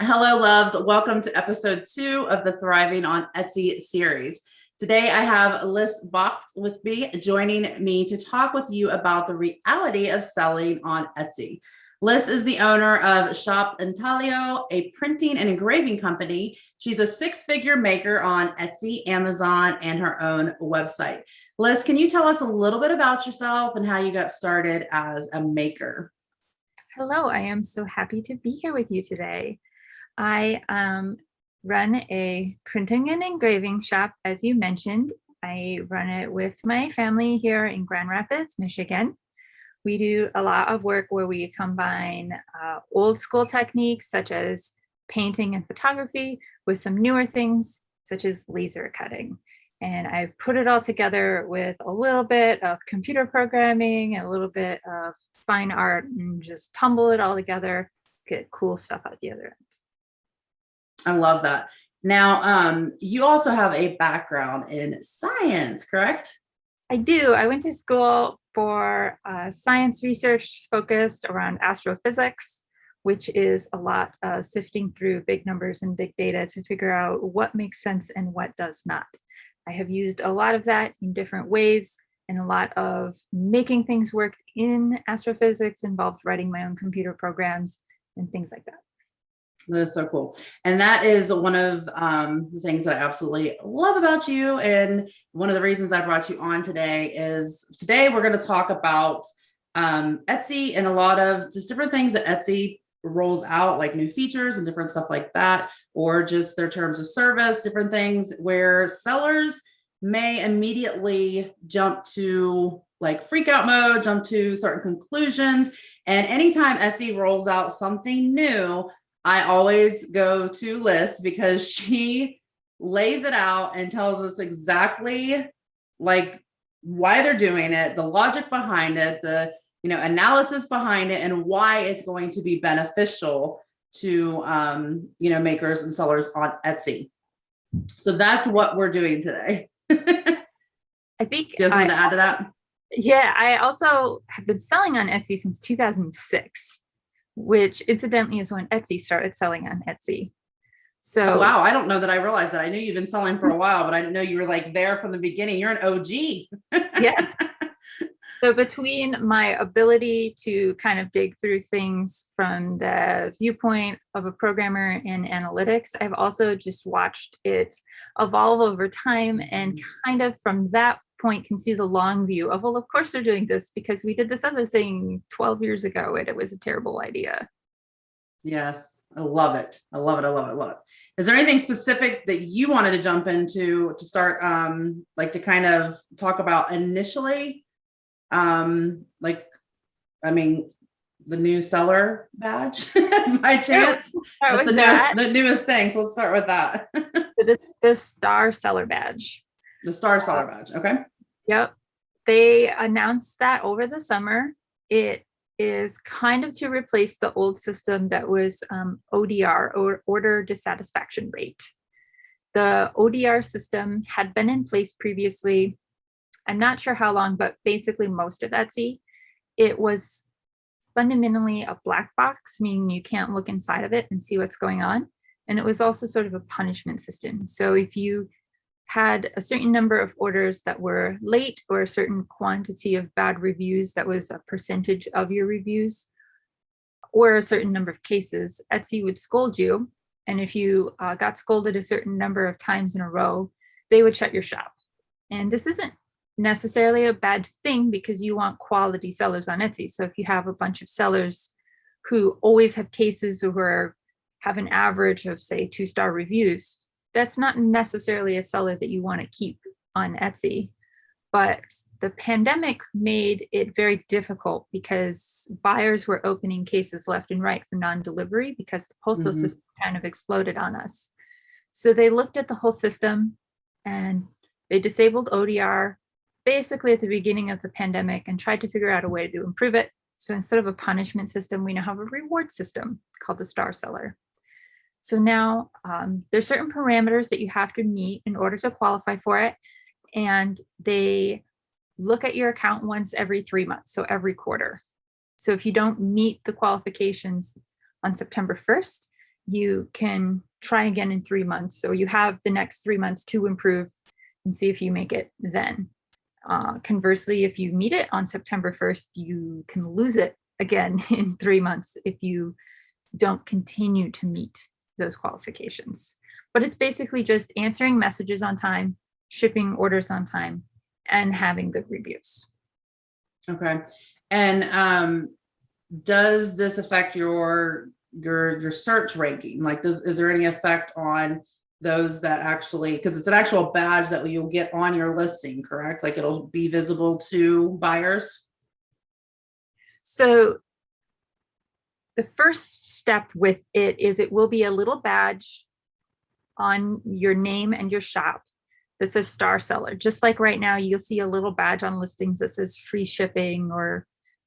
Hello, loves. Welcome to episode 2 of the Thriving on Etsy series. Today, I have Lis Bokt with me, joining me to talk with you about the reality of selling on Etsy. Lis is the owner of Shop Intaglio, a printing and engraving company. She's a six-figure maker on Etsy, Amazon, and her own website. Lis, can you tell us a little bit about yourself and how you got started as a maker? Hello, I am so happy to be here with you today. I run a printing and engraving shop, as you mentioned. I run it with my family here in Grand Rapids, Michigan. We do a lot of work where we combine old school techniques such as painting and photography with some newer things such as laser cutting. And I put it all together with a little bit of computer programming, a little bit of fine art, and just tumble it all together, get cool stuff out the other end. I love that. Now, you also have a background in science, correct? I do. I went to school for science research focused around astrophysics, which is a lot of sifting through big numbers and big data to figure out what makes sense and what does not. I have used a lot of that in different ways, and a lot of making things work in astrophysics involved writing my own computer programs and things like that. That is so cool. And that is one of the things that I absolutely love about you. And one of the reasons I brought you on today is today we're going to talk about Etsy and a lot of just different things that Etsy rolls out, like new features and different stuff like that, or just their terms of service, different things where sellers may immediately jump to like freak out mode, jump to certain conclusions. And anytime Etsy rolls out something new, I always go to Lis because she lays it out and tells us exactly like why they're doing it, the logic behind it, the analysis behind it, and why it's going to be beneficial to makers and sellers on Etsy. So that's what we're doing today. I think you have something to add to that? Yeah, I also have been selling on Etsy since 2006. Which incidentally is when Etsy started selling on Etsy. So wow, I don't know that I realized that. I knew you've been selling for a while, but I didn't know you were like there from the beginning. You're an OG. Yes. So between my ability to kind of dig through things from the viewpoint of a programmer in analytics, I've also just watched it evolve over time, and kind of from that point can see the long view of, well, of course they're doing this because we did this other thing 12 years ago and it was a terrible idea. Yes, I love it. I love it. I love it. I love it. Is there anything specific that you wanted to jump into to start, like to kind of talk about initially? The new seller badge by chance? That's the newest thing. So let's start with that. So the star seller badge. The star seller badge. Okay. Yep. They announced that over the summer. It is kind of to replace the old system that was ODR, or order dissatisfaction rate. The ODR system had been in place previously. I'm not sure how long, but basically most of Etsy. It was fundamentally a black box, meaning you can't look inside of it and see what's going on. And it was also sort of a punishment system. So if you had a certain number of orders that were late, or a certain quantity of bad reviews that was a percentage of your reviews, or a certain number of cases, Etsy would scold you. And if you got scolded a certain number of times in a row, they would shut your shop. And this isn't necessarily a bad thing because you want quality sellers on Etsy. So if you have a bunch of sellers who always have cases who have an average of, say, 2-star reviews, that's not necessarily a seller that you want to keep on Etsy. But the pandemic made it very difficult because buyers were opening cases left and right for non-delivery because the postal system kind of exploded on us. So they looked at the whole system and they disabled ODR basically at the beginning of the pandemic and tried to figure out a way to improve it. So instead of a punishment system, we now have a reward system called the star seller. So now there's certain parameters that you have to meet in order to qualify for it. And they look at your account once every 3 months, so every quarter. So if you don't meet the qualifications on September 1st, you can try again in 3 months. So you have the next 3 months to improve and see if you make it then. Conversely, if you meet it on September 1st, you can lose it again in 3 months if you don't continue to meet those qualifications. But it's basically just answering messages on time, shipping orders on time, and having good reviews. Okay. And does this affect your search ranking? Like, is there any effect on those that actually, because it's an actual badge that you'll get on your listing, correct? Like it'll be visible to buyers? So the first step with it is it will be a little badge on your name and your shop that says star seller. Just like right now, you'll see a little badge on listings that says free shipping or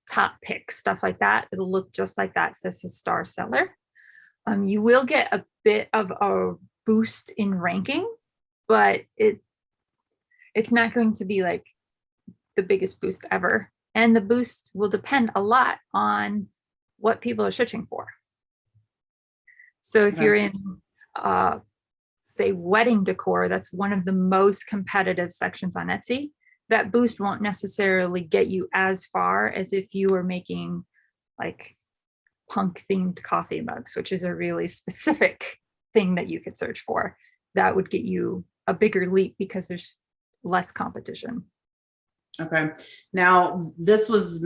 top pick, stuff like that. It'll look just like that. It says a star seller. You will get a bit of a boost in ranking, but it's not going to be like the biggest boost ever. And the boost will depend a lot on what people are searching for. So if you're in, say, wedding decor, that's one of the most competitive sections on Etsy. That boost won't necessarily get you as far as if you were making like punk themed coffee mugs, which is a really specific thing that you could search for. That would get you a bigger leap because there's less competition. Okay. Now, this was,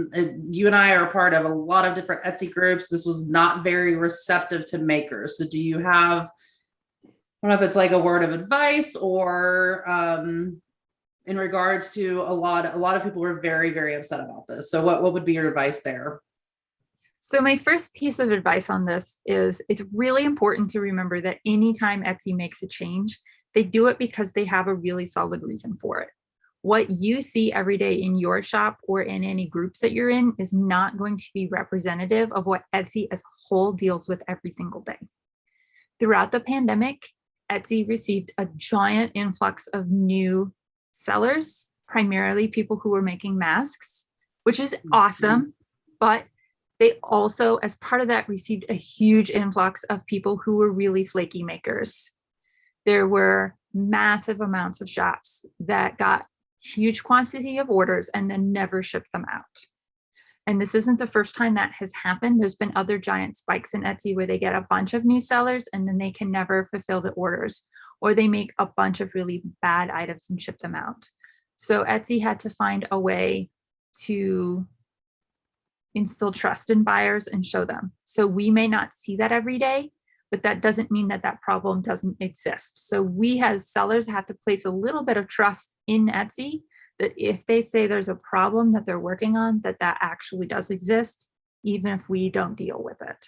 you and I are part of a lot of different Etsy groups. This was not very receptive to makers. So do you have, I don't know if it's like a word of advice or in regards to a lot of people were very, very upset about this. So what would be your advice there? So my first piece of advice on this is it's really important to remember that anytime Etsy makes a change, they do it because they have a really solid reason for it. What you see every day in your shop or in any groups that you're in is not going to be representative of what Etsy as a whole deals with every single day. Throughout the pandemic, Etsy received a giant influx of new sellers, primarily people who were making masks, which is awesome. But they also, as part of that, received a huge influx of people who were really flaky makers. There were massive amounts of shops that got huge quantity of orders and then never shipped them out. And this isn't the first time that has happened. There's been other giant spikes in Etsy where they get a bunch of new sellers and then they can never fulfill the orders, or they make a bunch of really bad items and ship them out. So Etsy had to find a way to instill trust in buyers and show them. So we may not see that every day, but that doesn't mean that that problem doesn't exist. So we as sellers have to place a little bit of trust in Etsy that if they say there's a problem that they're working on, that actually does exist, even if we don't deal with it.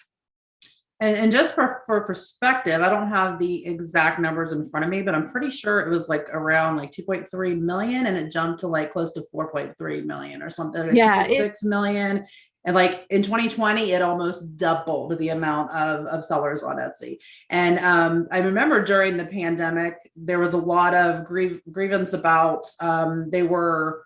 And just for perspective, I don't have the exact numbers in front of me, but I'm pretty sure it was like around like 2.3 million and it jumped to like close to 4.3 million or something, like Yeah, 2.6 million. And like in 2020, it almost doubled the amount of sellers on Etsy. And I remember during the pandemic, there was a lot of grievance about they were,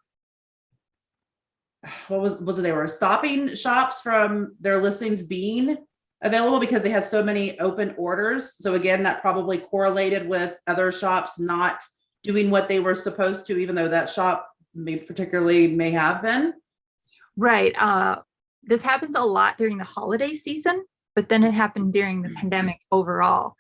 what was it? They were stopping shops from their listings being available because they had so many open orders. So again, that probably correlated with other shops not doing what they were supposed to, even though that shop may have been. Right. This happens a lot during the holiday season, but then it happened during the pandemic overall.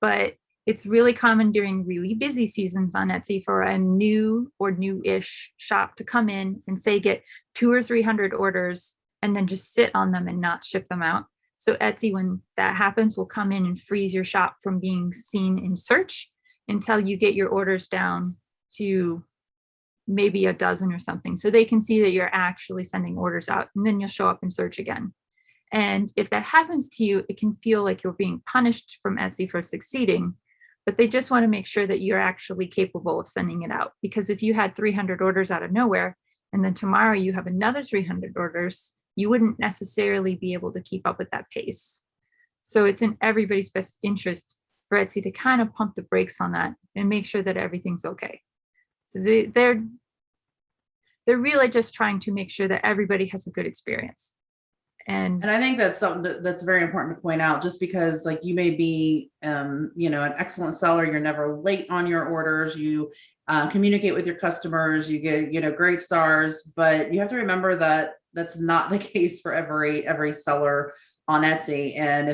But it's really common during really busy seasons on Etsy for a new or new-ish shop to come in and say get 200 or 300 orders and then just sit on them and not ship them out. So Etsy, when that happens, will come in and freeze your shop from being seen in search until you get your orders down to maybe a dozen or something, so they can see that you're actually sending orders out, and then you'll show up in search again. And if that happens to you, it can feel like you're being punished from Etsy for succeeding, but they just want to make sure that you're actually capable of sending it out. Because if you had 300 orders out of nowhere, and then tomorrow you have another 300 orders, you wouldn't necessarily be able to keep up with that pace. So it's in everybody's best interest for Etsy to kind of pump the brakes on that and make sure that everything's okay. So they're really just trying to make sure that everybody has a good experience. And I think that's something that's very important to point out, just because like you may be, you know, an excellent seller. You're never late on your orders. You communicate with your customers, you get, you know, great stars, but you have to remember that that's not the case for every seller on Etsy. And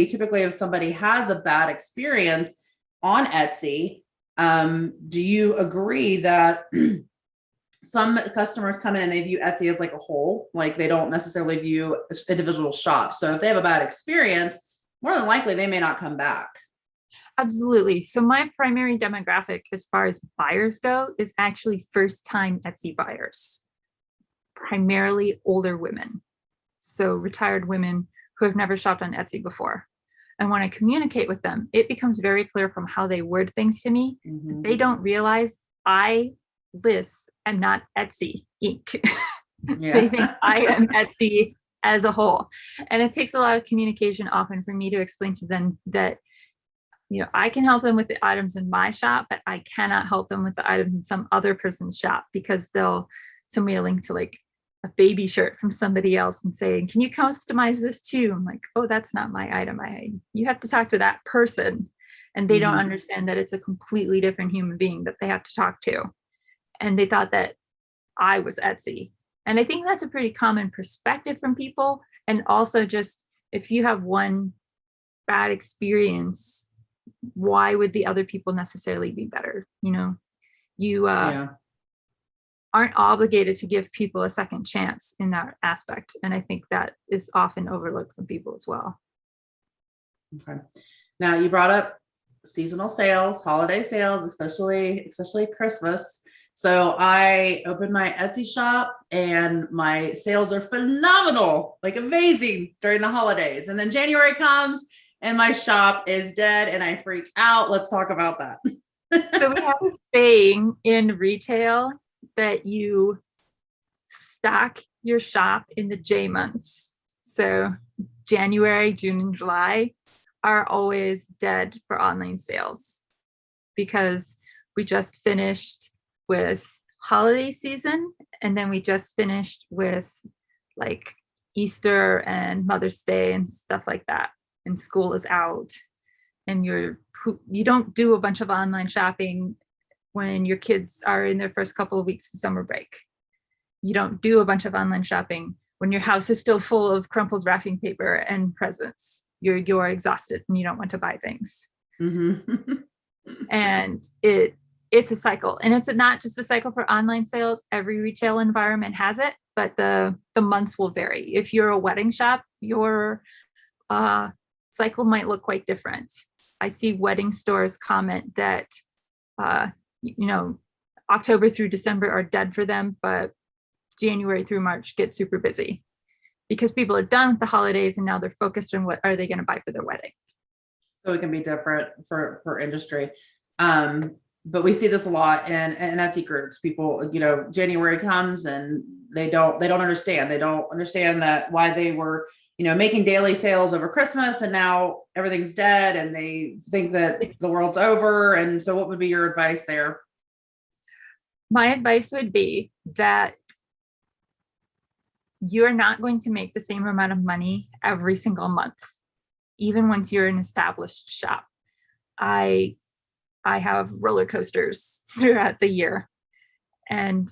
typically if somebody has a bad experience on Etsy, do you agree that some customers come in and they view Etsy as like a whole, like they don't necessarily view individual shops. So if they have a bad experience, more than likely they may not come back. absolutely. So my primary demographic as far as buyers go is actually first-time Etsy buyers, primarily older women. So retired women who have never shopped on Etsy before. And when I communicate with them, it becomes very clear from how they word things to me. Mm-hmm. They don't realize I, Lis, am not Etsy Inc. Yeah. They think I am Etsy as a whole. And it takes a lot of communication often for me to explain to them that, you know, I can help them with the items in my shop, but I cannot help them with the items in some other person's shop, because somebody will link to like a baby shirt from somebody else and say, can you customize this too? I'm like, oh, that's not my item. You have to talk to that person. And they don't understand that it's a completely different human being that they have to talk to. And they thought that I was Etsy. And I think that's a pretty common perspective from people. And also, just if you have one bad experience, why would the other people necessarily be better? You know, you aren't obligated to give people a second chance in that aspect. And I think that is often overlooked from people as well. Okay. Now you brought up seasonal sales, holiday sales, especially Christmas. So I opened my Etsy shop and my sales are phenomenal, like amazing during the holidays. And then January comes and my shop is dead and I freak out. Let's talk about that. So we have a saying in retail that you stock your shop in the J months. So January, June, and July are always dead for online sales, because we just finished with holiday season, and then we just finished with like Easter and Mother's Day and stuff like that, and school is out, and you don't do a bunch of online shopping when your kids are in their first couple of weeks of summer break. You don't do a bunch of online shopping when your house is still full of crumpled wrapping paper and presents. You're exhausted and you don't want to buy things. Mm-hmm. And it's a cycle, and it's not just a cycle for online sales. Every retail environment has it, but the months will vary. If you're a wedding shop, your cycle might look quite different. I see wedding stores comment that you know, October through December are dead for them, but January through March get super busy because people are done with the holidays and now they're focused on what are they going to buy for their wedding. So it can be different for industry. But we see this a lot in Etsy groups. People, you know, January comes and they don't understand. They don't understand that why they were, you know, making daily sales over Christmas and now everything's dead and they think that the world's over. And so what would be your advice there? My advice would be that you're not going to make the same amount of money every single month, even once you're an established shop. I have roller coasters throughout the year, and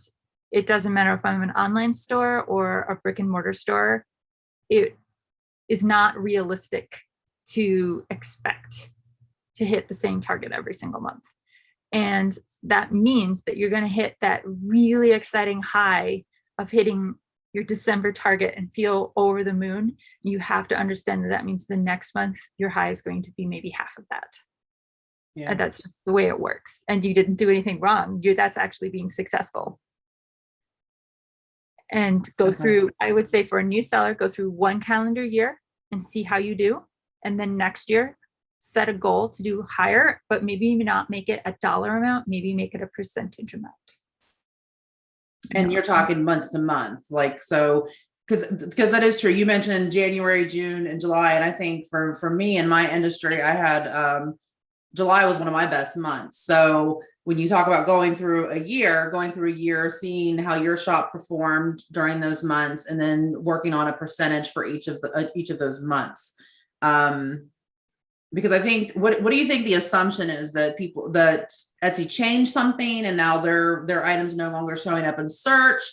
it doesn't matter if I'm an online store or a brick and mortar store. It is not realistic to expect to hit the same target every single month. And that means that you're going to hit that really exciting high of hitting your December target and feel over the moon. You have to understand that means the next month your high is going to be maybe half of that. Yeah. And that's just the way it works. And you didn't do anything wrong. That's actually being successful. And go through, I would say for a new seller, go through one calendar year and see how you do. And then next year, set a goal to do higher, but maybe not make it a dollar amount, maybe make it a percentage amount. And you're talking month to month, like, so, because that is true. You mentioned January, June, and July. And I think for me in my industry, I had July was one of my best months. So when you talk about going through a year, seeing how your shop performed during those months, and then working on a percentage for each of those months. Because I think, what do you think the assumption is, that Etsy changed something and now their items no longer showing up in search?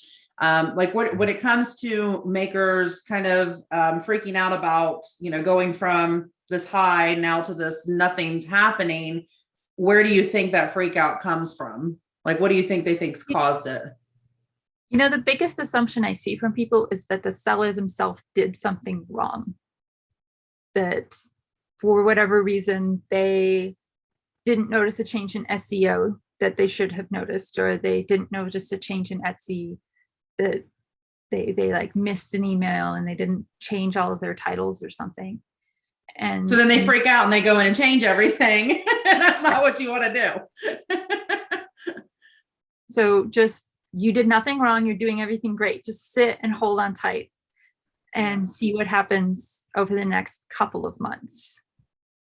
Like when it comes to makers kind of freaking out about, going from this high now to this nothing's happening, where do you think that freak out comes from? Like, what do you think they think's caused it? The biggest assumption I see from people is that the seller themselves did something wrong. That for whatever reason, they didn't notice a change in SEO that they should have noticed, or they didn't notice a change in Etsy, that they like missed an email and they didn't change all of their titles or something. And so then they freak out and they go in and change everything. And that's not what you want to do. So just, you did nothing wrong. You're doing everything great. Just sit and hold on tight and see what happens over the next couple of months.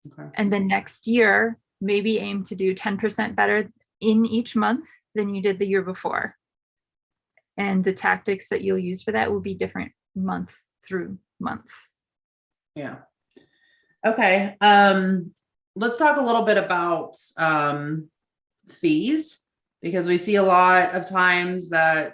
Okay. And then next year, maybe aim to do 10% better in each month than you did the year before. And the tactics that you'll use for that will be different month through month. Yeah. Okay. Let's talk a little bit about fees, because we see a lot of times that,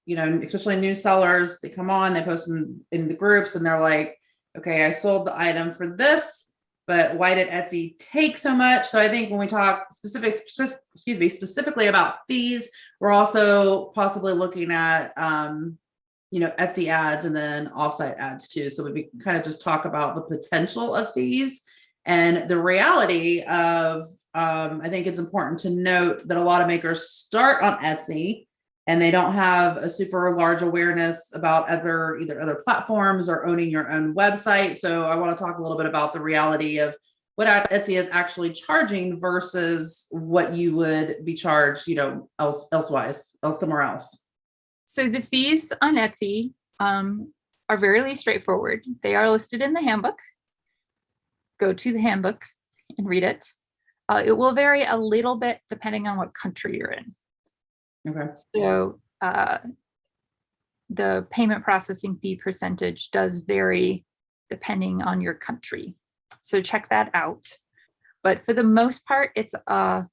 especially new sellers, they come on, they post in the groups and they're like, okay, I sold the item for this, but why did Etsy take so much? So I think when we talk specifically about fees, we're also possibly looking at, Etsy ads and then offsite ads too. So we kind of just talk about the potential of fees and the reality of, I think it's important to note that a lot of makers start on Etsy and they don't have a super large awareness about either other platforms or owning your own website. So I want to talk a little bit about the reality of what Etsy is actually charging versus what you would be charged, somewhere else. So the fees on Etsy are very straightforward. They are listed in the handbook. Go to the handbook and read it. It will vary a little bit depending on what country you're in. Okay. So the payment processing fee percentage does vary depending on your country. So check that out. But for the most part, it's a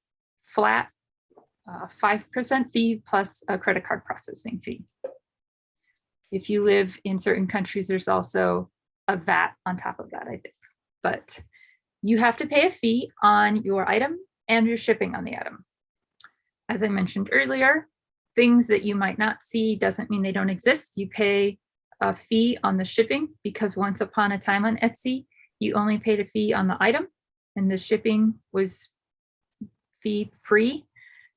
flat 5% fee plus a credit card processing fee. If you live in certain countries, there's also a VAT on top of that, I think. But you have to pay a fee on your item and your shipping on the item. As I mentioned earlier, things that you might not see doesn't mean they don't exist. You pay a fee on the shipping because once upon a time on Etsy, you only paid a fee on the item and the shipping was fee free.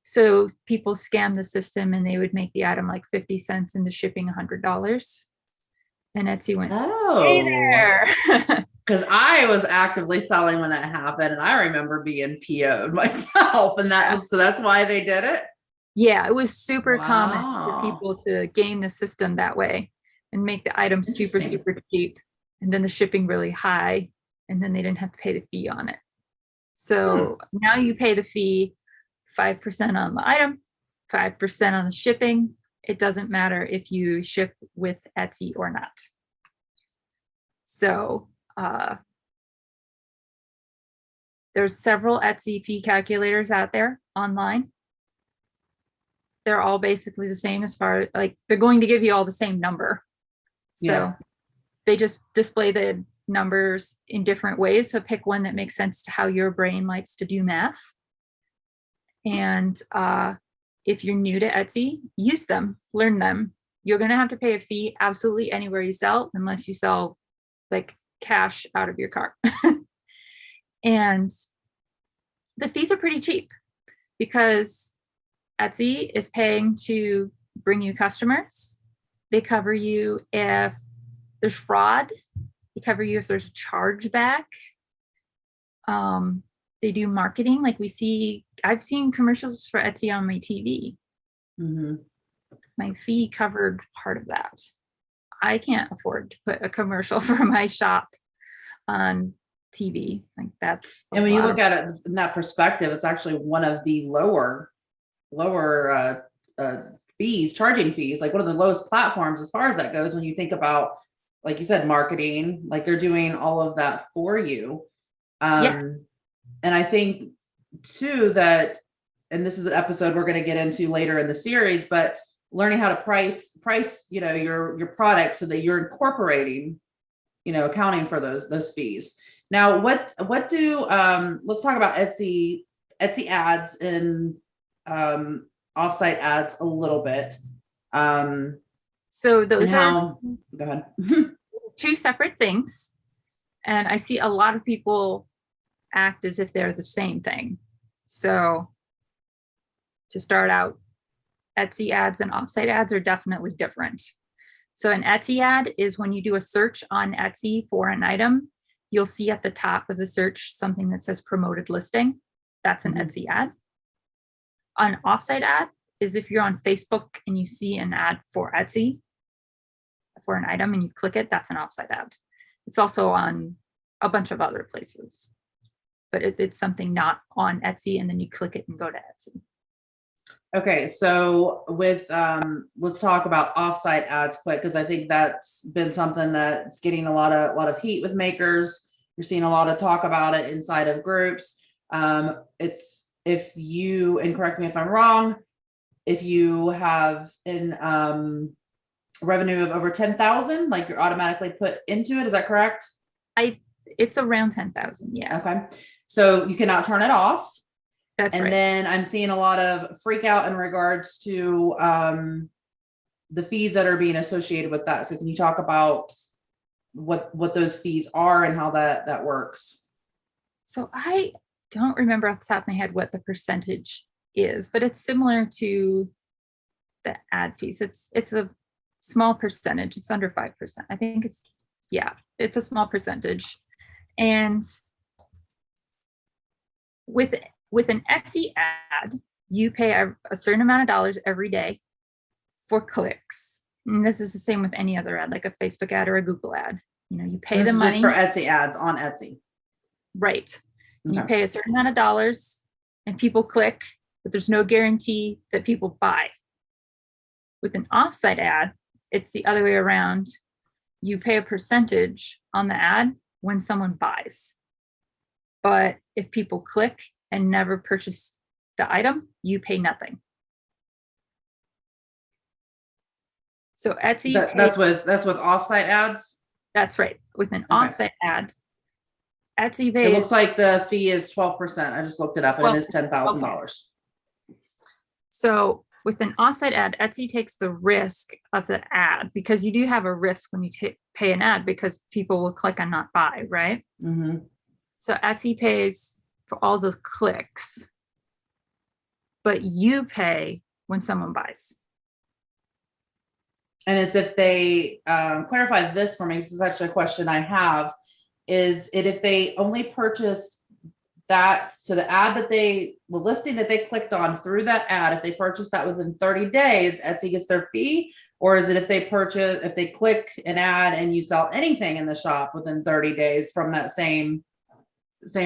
So people scam the system and they would make the item like 50 cents and the shipping $100. And Etsy went, hey there. Because I was actively selling when that happened, and I remember being PO'd myself, and that's why they did it. Yeah, it was super common for people to game the system that way and make the item super cheap, and then the shipping really high, and then they didn't have to pay the fee on it. So now you pay the fee 5% on the item, 5% on the shipping. It doesn't matter if you ship with Etsy or not. So there's several Etsy fee calculators out there online. They're all basically the same as far as like they're going to give you all the same number. So they just display the numbers in different ways. So pick one that makes sense to how your brain likes to do math. And if you're new to Etsy, use them, learn them. You're going to have to pay a fee absolutely anywhere you sell, unless you sell like cash out of your cart. And the fees are pretty cheap because Etsy is paying to bring you customers. They cover you if there's fraud. They cover you if there's a chargeback. They do marketing. Like I've seen commercials for Etsy on my TV. Mm-hmm. My fee covered part of that. I can't afford to put a commercial for my shop on TV. Like that's a And when you lot look at it in that perspective, it's actually one of the lower charging fees, like one of the lowest platforms as far as that goes. When you think about, like you said, marketing, like they're doing all of that for you. Yeah. And I think too that, and this is an episode we're going to get into later in the series, but learning how to price, your product so that you're incorporating, accounting for those fees. Now, what do let's talk about Etsy ads and offsite ads a little bit. So those go ahead. two separate things. And I see a lot of people act as if they're the same thing. So to start out, Etsy ads and offsite ads are definitely different. So an Etsy ad is when you do a search on Etsy for an item, you'll see at the top of the search something that says promoted listing. That's an Etsy ad. An offsite ad is if you're on Facebook and you see an ad for Etsy for an item and you click it, that's an offsite ad. It's also on a bunch of other places, but it's something not on Etsy, and then you click it and go to Etsy. Okay, so with let's talk about offsite ads quick, because I think that's been something that's getting a lot of heat with makers. You're seeing a lot of talk about it inside of groups. It's, if you, and correct me if I'm wrong, if you have an revenue of over 10,000, like you're automatically put into it. Is that correct? It's around 10,000. Yeah. Okay. So you cannot turn it off. That's and right. Then I'm seeing a lot of freak out in regards to the fees that are being associated with that. So can you talk about what those fees are and how that works? So I don't remember off the top of my head what the percentage is, but it's similar to the ad fees. It's a small percentage. It's under 5%. I think it's a small percentage. And with an Etsy ad, you pay a certain amount of dollars every day for clicks. And this is the same with any other ad, like a Facebook ad or a Google ad. You pay the money. Just for Etsy ads on Etsy. Right. Okay. You pay a certain amount of dollars and people click, but there's no guarantee that people buy. With an offsite ad, it's the other way around. You pay a percentage on the ad when someone buys. But if people click and never purchase the item, you pay nothing. So Etsy that's with offsite ads. That's right. With an offsite ad, Etsy pays. It looks like the fee is 12%. I just looked it up, and it is $10,000. Okay. So with an offsite ad, Etsy takes the risk of the ad, because you do have a risk when you pay an ad, because people will click and not buy, right? Mm-hmm. So Etsy pays for all the clicks, but you pay when someone buys. And as if they clarify this for me, this is actually a question I have, is it if they only purchased that, so the ad that the listing that they clicked on through that ad, if they purchase that within 30 days, Etsy gets their fee? Or is it if they click an ad and you sell anything in the shop within 30 days from that same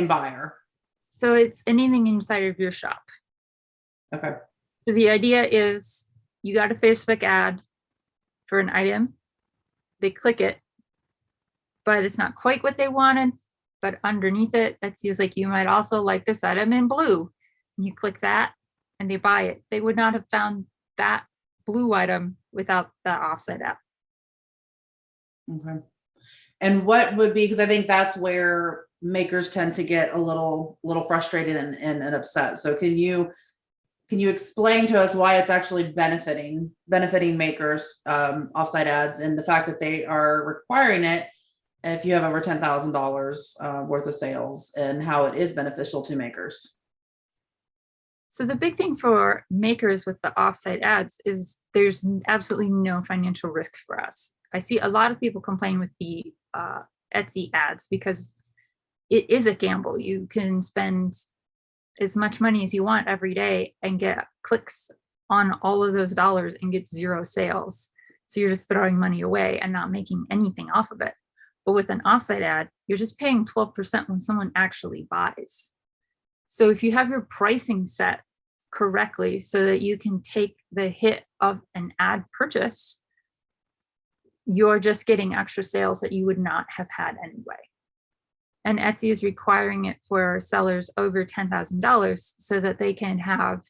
buyer? So it's anything inside of your shop. Okay. So the idea is you got a Facebook ad for an item, they click it, but it's not quite what they wanted. But underneath it, Etsy is like, you might also like this item in blue. And you click that and they buy it. They would not have found that blue item without the offsite ad. Okay. And what would be, because I think that's where makers tend to get a little frustrated and upset. So can you explain to us why it's actually benefiting makers, offsite ads, and the fact that they are requiring it if you have over $10,000 worth of sales, and how it is beneficial to makers? So the big thing for makers with the offsite ads is there's absolutely no financial risk for us. I see a lot of people complain with the Etsy ads because it is a gamble. You can spend as much money as you want every day and get clicks on all of those dollars and get zero sales. So you're just throwing money away and not making anything off of it. But with an offsite ad, you're just paying 12% when someone actually buys. So if you have your pricing set correctly so that you can take the hit of an ad purchase, you're just getting extra sales that you would not have had anyway. And Etsy is requiring it for sellers over $10,000 so that they can have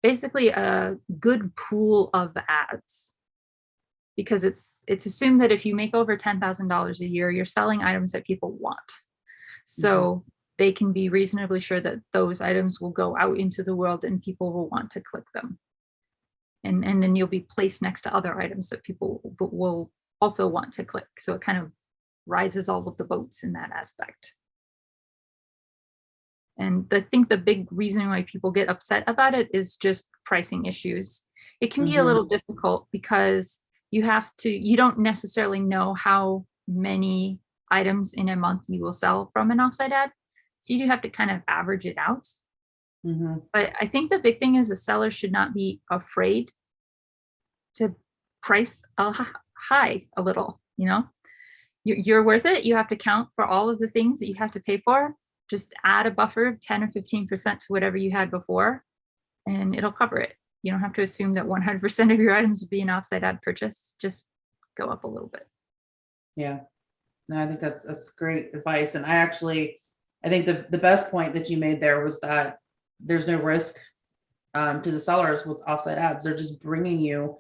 basically a good pool of ads. Because it's assumed that if you make over $10,000 a year, you're selling items that people want. So they can be reasonably sure that those items will go out into the world and people will want to click them. And then you'll be placed next to other items that people will also want to click. So it kind of rises all of the boats in that aspect. And I think the big reason why people get upset about it is just pricing issues. It can be a little difficult because you don't necessarily know how many items in a month you will sell from an offsite ad. So you do have to kind of average it out. But I think the big thing is the seller should not be afraid to price high a little, you're worth it. You have to count for all of the things that you have to pay for. Just add a buffer of 10 or 15% to whatever you had before, and it'll cover it. You don't have to assume that 100% of your items will be an offsite ad purchase. Just go up a little bit. Yeah, no, I think that's great advice. And I think the best point that you made there was that there's no risk to the sellers with offsite ads. They're just bringing you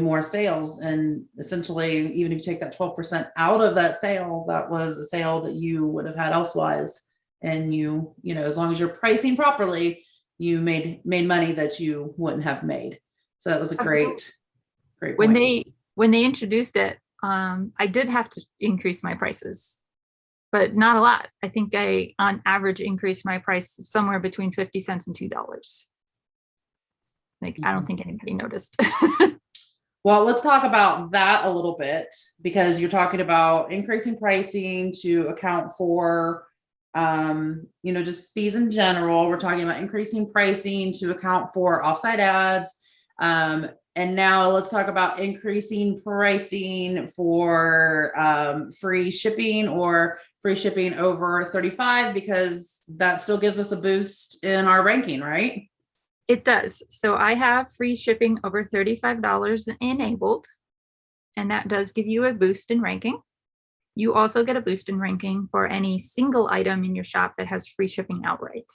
more sales. And essentially, even if you take that 12% out of that sale, that was a sale that you would have had elsewise. And as long as you're pricing properly, you made money that you wouldn't have made. So that was a great point. When they introduced it, I did have to increase my prices, but not a lot. I think I, on average, increased my price somewhere between 50 cents and $2. I don't think anybody noticed. Well, let's talk about that a little bit, because you're talking about increasing pricing to account for, just fees in general. We're talking about increasing pricing to account for offsite ads. And now let's talk about increasing pricing for free shipping or free shipping over 35, because that still gives us a boost in our ranking, right? It does. So I have free shipping over $35 enabled, and that does give you a boost in ranking. You also get a boost in ranking for any single item in your shop that has free shipping outright.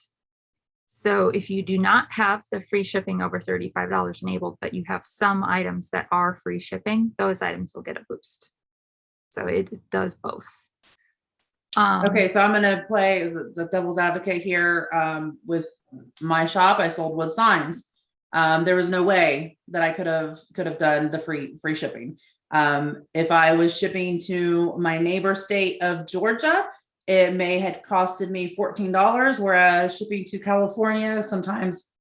So if you do not have the free shipping over $35 enabled, but you have some items that are free shipping, those items will get a boost. So it does both. Okay, so I'm going to play as the devil's advocate here. With my shop, I sold wood signs. There was no way that I could have done the free shipping. If I was shipping to my neighbor state of Georgia, it may have costed me $14, whereas shipping to California sometimes,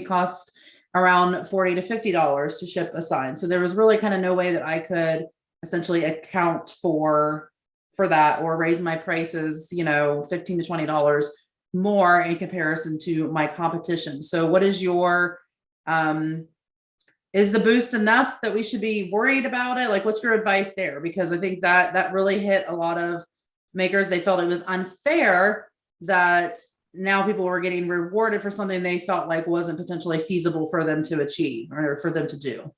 costs around $40 to $50 to ship a sign. So there was really kind of no way that I could essentially account for that or raise my prices, $15 to $20 more in comparison to my competition. So what is your, is the boost enough that we should be worried about it? Like, what's your advice there? Because I think that really hit a lot of makers. They felt it was unfair that now people were getting rewarded for something they felt like wasn't potentially feasible for them to achieve or for them to do.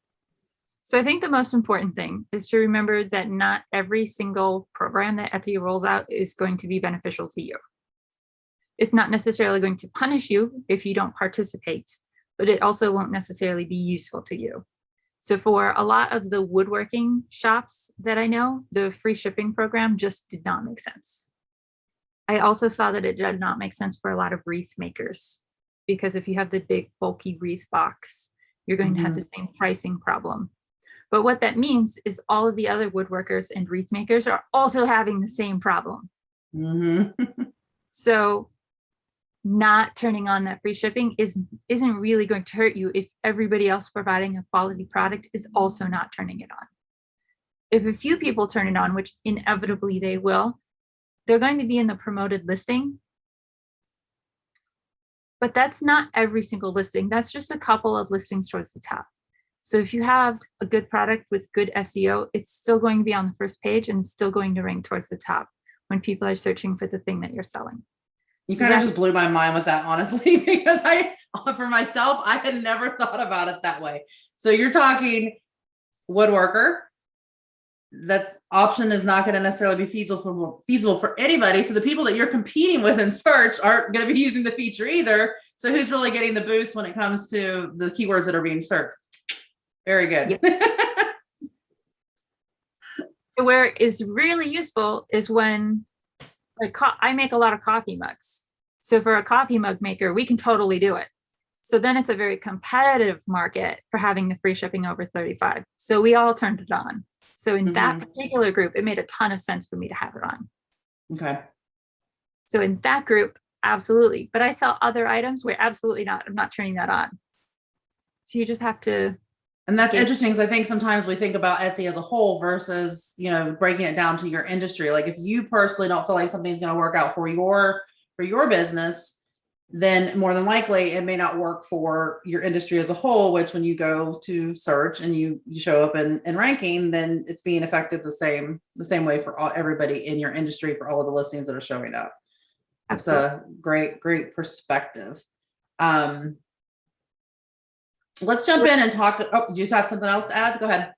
So I think the most important thing is to remember that not every single program that Etsy rolls out is going to be beneficial to you. It's not necessarily going to punish you if you don't participate, but it also won't necessarily be useful to you. So for a lot of the woodworking shops that I know, the free shipping program just did not make sense. I also saw that it did not make sense for a lot of wreath makers, because if you have the big bulky wreath box, you're going to have the same pricing problem. But what that means is all of the other woodworkers and wreath makers are also having the same problem. So not turning on that free shipping isn't really going to hurt you if everybody else providing a quality product is also not turning it on. If a few people turn it on, which inevitably they will, they're going to be in the promoted listing. But that's not every single listing. That's just a couple of listings towards the top. So if you have a good product with good SEO, it's still going to be on the first page and still going to rank towards the top when people are searching for the thing that you're selling. You So kind of just blew my mind with that, honestly, because for myself, I had never thought about it that way. So you're talking woodworker. That option is not going to necessarily be feasible for anybody. So the people that you're competing with in search aren't going to be using the feature either. So who's really getting the boost when it comes to the keywords that are being searched? Very good. Yep. Where it is really useful is when I make a lot of coffee mugs. So for a coffee mug maker, we can totally do it. So then it's a very competitive market for having the free shipping over 35. So we all turned it on. So in that particular group, it made a ton of sense for me to have it on. Okay. So in that group, absolutely. But I sell other items where absolutely not. I'm not turning that on. So you just have to. And that's interesting because I think sometimes we think about Etsy as a whole versus, breaking it down to your industry. Like if you personally don't feel like something's going to work out for your business, then more than likely it may not work for your industry as a whole, which when you go to search and you show up in ranking, then it's being affected the same way for everybody in your industry for all of the listings that are showing up. That's a great perspective. Let's jump in and talk. Oh, do you have something else to add? Go ahead.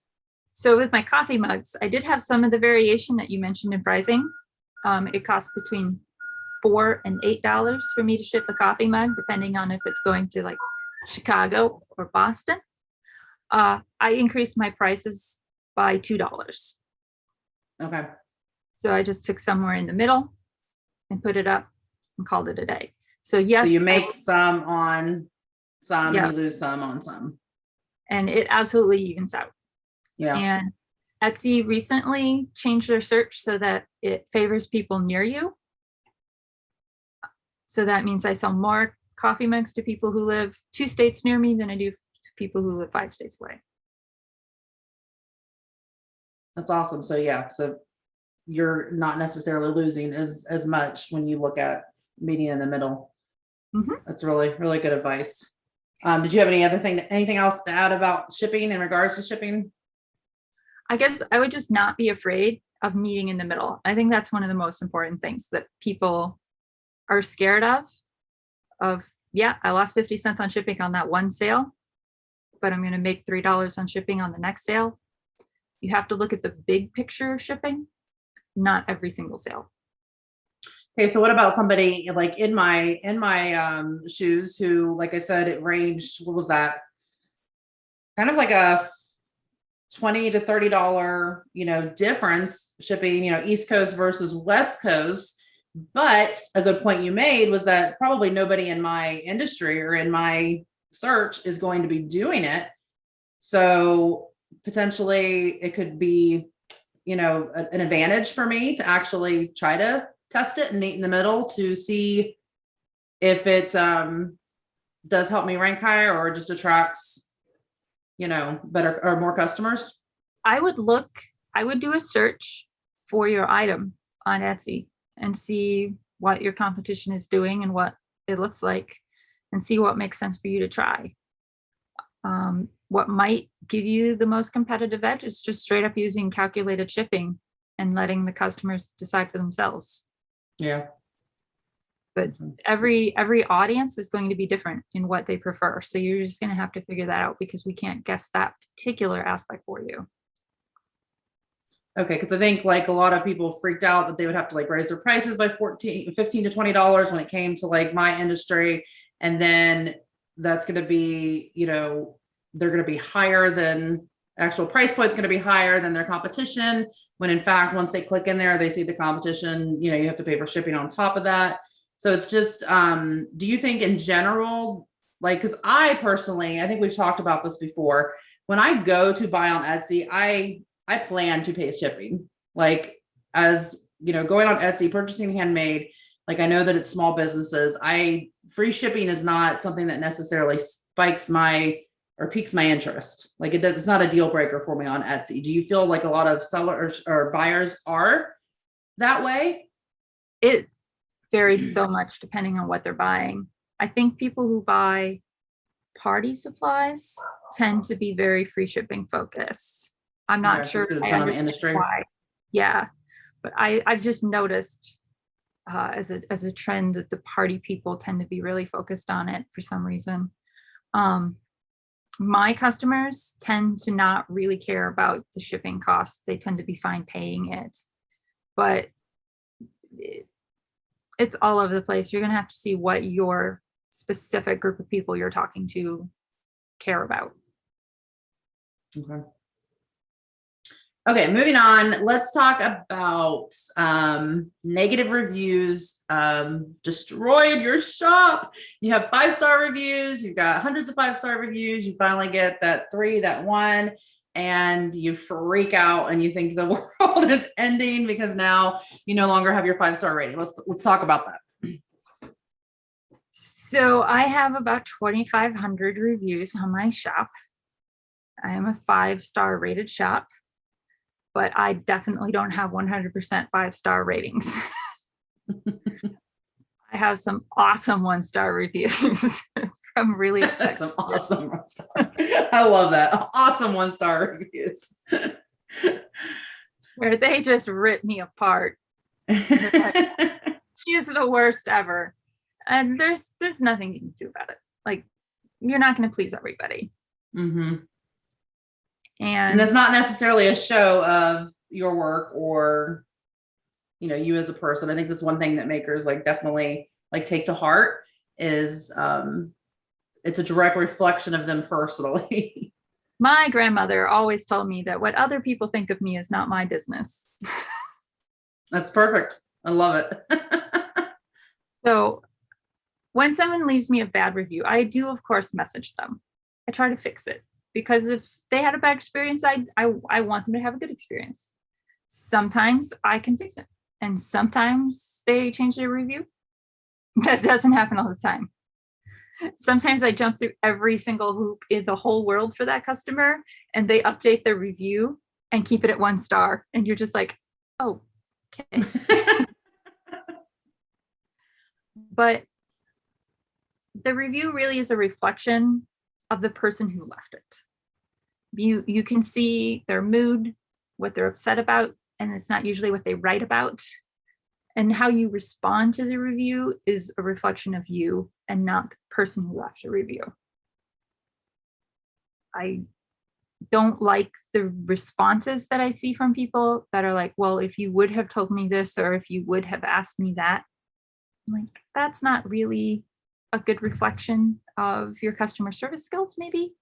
So with my coffee mugs, I did have some of the variation that you mentioned in pricing. It costs between $4 and $8 for me to ship a coffee mug, depending on if it's going to like Chicago or Boston. I increased my prices by $2. Okay. So I just took somewhere in the middle and put it up and called it a day. So yes. So you make some on some, you lose some on some. And it absolutely evens out. Yeah. And Etsy recently changed their search so that it favors people near you. So that means I sell more coffee mugs to people who live 2 states near me than I do to people who live 5 states away. That's awesome. So yeah, so you're not necessarily losing as much when you look at meeting in the middle. That's really, really good advice. Did you have anything else to add about shipping in regards to shipping? I guess I would just not be afraid of meeting in the middle. I think that's one of the most important things that people are scared of. Yeah, I lost 50 cents on shipping on that one sale, but I'm going to make $3 on shipping on the next sale. You have to look at the big picture of shipping, not every single sale. Okay, so what about somebody like in my shoes who, like I said, it ranged, what was that? Kind of like a $20 to $30, difference shipping, East Coast versus West Coast. But a good point you made was that probably nobody in my industry or in my search is going to be doing it. So potentially it could be, an advantage for me to actually try to test it and meet in the middle to see if it does help me rank higher or just attracts, better or more customers. I would do a search for your item on Etsy and see what your competition is doing and what it looks like and see what makes sense for you to try. What might give you the most competitive edge is just straight up using calculated shipping and letting the customers decide for themselves. Yeah. But every audience is going to be different in what they prefer. So you're just going to have to figure that out because we can't guess that particular aspect for you. Okay, because I think like a lot of people freaked out that they would have to like raise their prices by $15 to $20 when it came to like my industry. And then that's going to be, they're going to be higher than actual price point's going to be higher than their competition. When in fact, once they click in there, they see the competition, you have to pay for shipping on top of that. So it's just, do you think in general, like, because I think we've talked about this before, when I go to buy on Etsy, I plan to pay shipping, like as, going on Etsy, purchasing handmade, like I know that it's small businesses. Free shipping is not something that necessarily piques my interest. Like it's not a deal breaker for me on Etsy. Do you feel like a lot of sellers or buyers are that way? It varies so much depending on what they're buying. I think people who buy party supplies tend to be very free shipping focused. I'm not Okay, so sure it's gonna I depend on the understand industry. why. Yeah, but I've just noticed as a trend that the party people tend to be really focused on it for some reason. My customers tend to not really care about the shipping costs. They tend to be fine paying it, but it's all over the place. You're going to have to see what your specific group of people you're talking to care about. Okay. Okay, moving on. Let's talk about negative reviews destroyed your shop. You have 5-star reviews. You've got hundreds of 5-star reviews. You finally get that 3, that 1, and you freak out and you think the world is ending because now you no longer have your 5-star rating. Let's talk about that. So I have about 2,500 reviews on my shop. I am a 5-star rated shop, but I definitely don't have 100% 5-star ratings. I have some awesome 1-star reviews. I'm really upset. Some awesome 1-star. I love that. Awesome 1-star reviews. Where they just rip me apart. She's the worst ever. And there's nothing you can do about it. Like, you're not going to please everybody. Mm-hmm. And that's not necessarily a show of your work or, you as a person. I think that's one thing that makers definitely take to heart is it's a direct reflection of them personally. My grandmother always told me that what other people think of me is not my business. That's perfect. I love it. So when someone leaves me a bad review, I do, of course, message them. I try to fix it. Because if they had a bad experience, I want them to have a good experience. Sometimes I can fix it. And sometimes they change their review. That doesn't happen all the time. Sometimes I jump through every single hoop in the whole world for that customer and they update their review and keep it at 1 star. And you're just like, oh, okay. But the review really is a reflection of the person who left it. You can see their mood, what they're upset about, and it's not usually what they write about. And how you respond to the review is a reflection of you and not the person who left the review. I don't like the responses that I see from people that are like, well, if you would have told me this, or if you would have asked me that, I'm like, that's not really a good reflection of your customer service skills, maybe.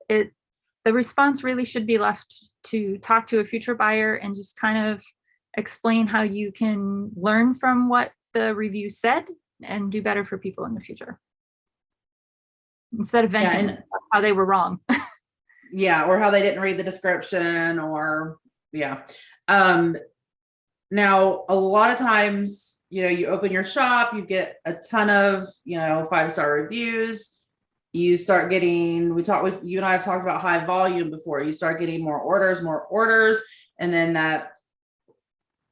The response really should be left to talk to a future buyer and just kind of explain how you can learn from what the review said and do better for people in the future. Instead of venting how they were wrong. Yeah, or how they didn't read the description, or yeah. Now, a lot of times, you open your shop, you get a ton of, 5-star reviews. You start getting, you and I have talked about high volume before. You start getting more orders, and then that,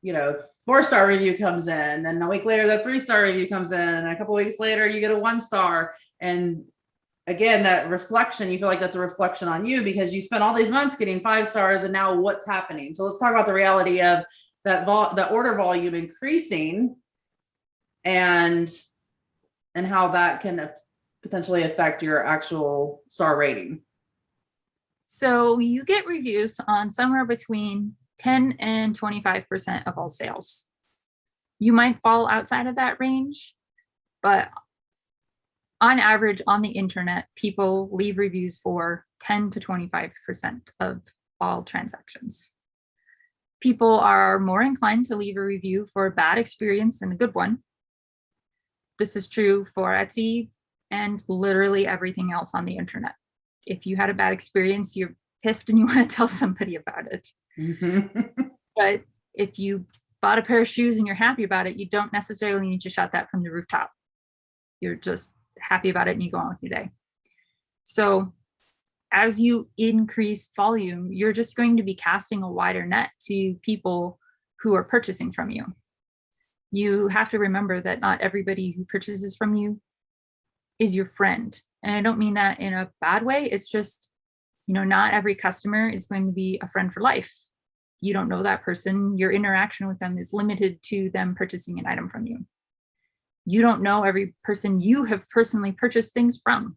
4-star review comes in. Then a week later, that 3-star review comes in, and a couple of weeks later, you get a 1-star. And again, that reflection, you feel like that's a reflection on you because you spent all these months getting 5 stars, and now what's happening? So let's talk about the reality of that order volume increasing, and how that can potentially affect your actual star rating. So you get reviews on somewhere between 10 and 25% of all sales. You might fall outside of that range, but on average on the internet, people leave reviews for 10 to 25% of all transactions. People are more inclined to leave a review for a bad experience than a good one. This is true for Etsy and literally everything else on the internet. If you had a bad experience, you're pissed and you want to tell somebody about it. Mm-hmm. But if you bought a pair of shoes and you're happy about it, you don't necessarily need to shout that from the rooftop. You're just happy about it and you go on with your day. So as you increase volume, you're just going to be casting a wider net to people who are purchasing from you. You have to remember that not everybody who purchases from you is your friend. And I don't mean that in a bad way. It's just, not every customer is going to be a friend for life. You don't know that person. Your interaction with them is limited to them purchasing an item from you. You don't know every person you have personally purchased things from,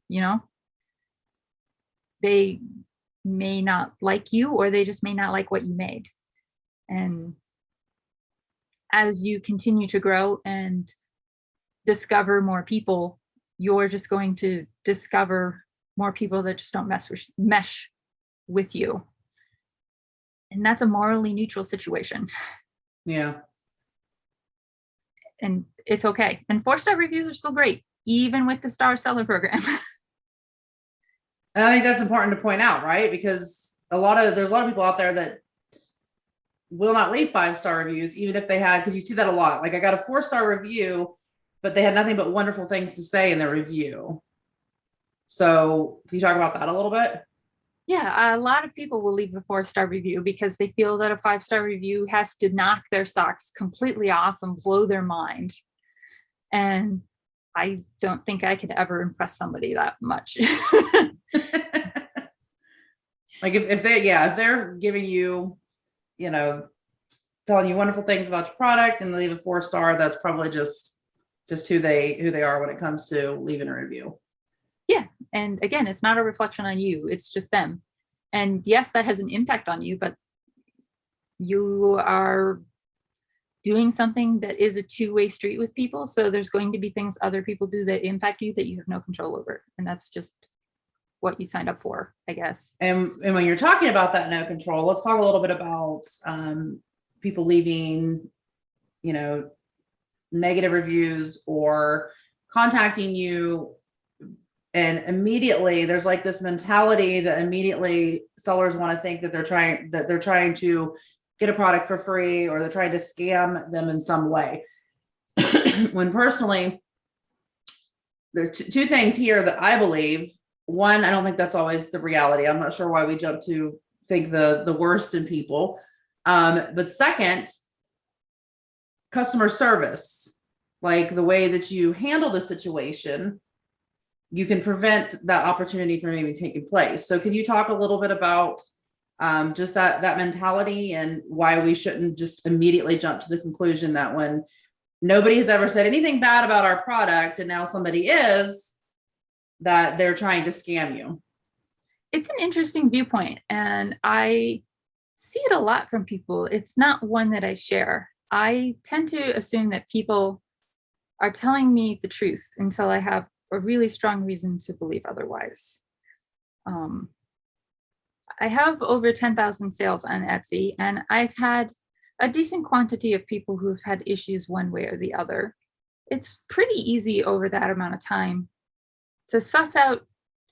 They may not like you, or they just may not like what you made. And as you continue to grow and discover more people, you're just going to discover more people that just don't mesh with you. And that's a morally neutral situation. Yeah. And it's okay. And 4-star reviews are still great, even with the star seller program. And I think that's important to point out, right? Because there's a lot of people out there that will not leave 5-star reviews, even if they had, because you see that a lot. Like, I got a 4-star review, but they had nothing but wonderful things to say in their review. So can you talk about that a little bit? Yeah, a lot of people will leave a 4-star review because they feel that a 5-star review has to knock their socks completely off and blow their mind. And I don't think I could ever impress somebody that much. Like if they're giving you, telling you wonderful things about your product and they leave a 4-star, that's probably just who they are when it comes to leaving a review. Yeah. And again, it's not a reflection on you. It's just them. And yes, that has an impact on you, but you are doing something that is a two-way street with people. So there's going to be things other people do that impact you that you have no control over. And that's just what you signed up for, I guess. And when you're talking about that no control, let's talk a little bit about people leaving, negative reviews or contacting you. And immediately there's like this mentality that immediately sellers want to think that they're trying to get a product for free, or they're trying to scam them in some way. When personally, there are two things here that I believe. One, I don't think that's always the reality. I'm not sure why we jump to think the worst in people. But second, customer service, like the way that you handle the situation, you can prevent that opportunity from even taking place. So can you talk a little bit about just that mentality and why we shouldn't just immediately jump to the conclusion that when nobody has ever said anything bad about our product and now somebody is, that they're trying to scam you? It's an interesting viewpoint, and I see it a lot from people. It's not one that I share. I tend to assume that people are telling me the truth until I have a really strong reason to believe otherwise. I have over 10,000 sales on Etsy, and I've had a decent quantity of people who have had issues one way or the other. It's pretty easy over that amount of time to suss out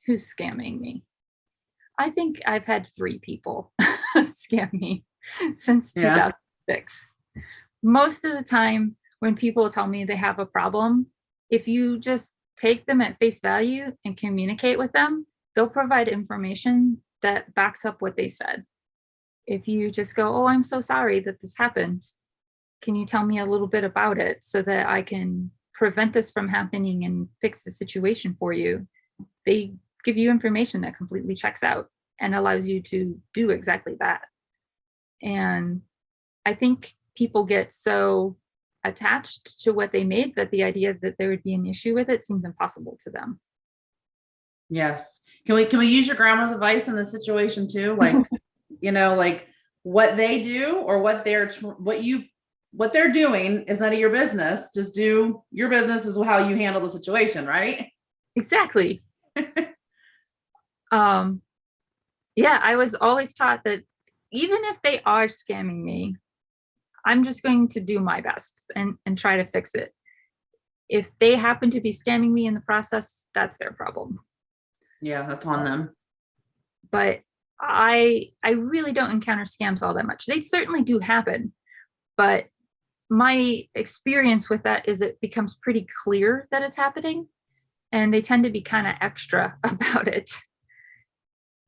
who's scamming me. I think I've had 3 people scam me since 2006. Most of the time when people tell me they have a problem, if you just take them at face value and communicate with them, they'll provide information that backs up what they said. If you just go, "Oh, I'm so sorry that this happened. Can you tell me a little bit about it so that I can prevent this from happening and fix the situation for you?" They give you information that completely checks out and allows you to do exactly that. And I think people get so attached to what they made that the idea that there would be an issue with it seems impossible to them. Yes. Can we use your grandma's advice in this situation too? Like, like what they do or what they're doing is none of your business. Just do your business is how you handle the situation, right? Exactly. Yeah, I was always taught that even if they are scamming me, I'm just going to do my best and try to fix it. If they happen to be scamming me in the process, that's their problem. Yeah, that's on them. But I really don't encounter scams all that much. They certainly do happen, but my experience with that is it becomes pretty clear that it's happening, and they tend to be kind of extra about it.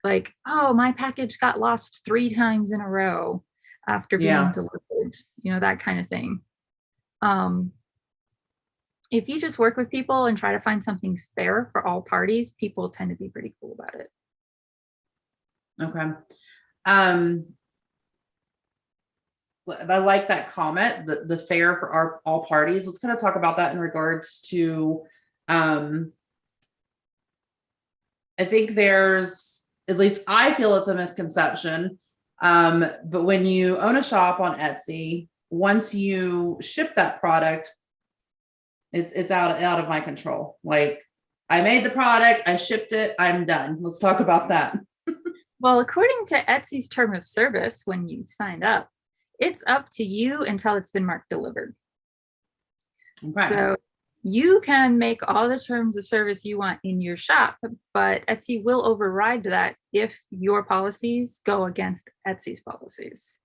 Like, "Oh, my package got lost 3 times in a row after being delivered," that kind of thing. if you just work with people and try to find something fair for all parties, people tend to be pretty cool about it. Okay. I like that comment, the fair for all parties. Let's kind of talk about that in regards to, I think there's, at least I feel it's a misconception. But when you own a shop on Etsy, once you ship that product, it's out of my control. Like, I made the product, I shipped it, I'm done. Let's talk about that. Well, according to Etsy's term of service, when you signed up, it's up to you until it's been marked delivered. Okay. So you can make all the terms of service you want in your shop, but Etsy will override that if your policies go against Etsy's policies.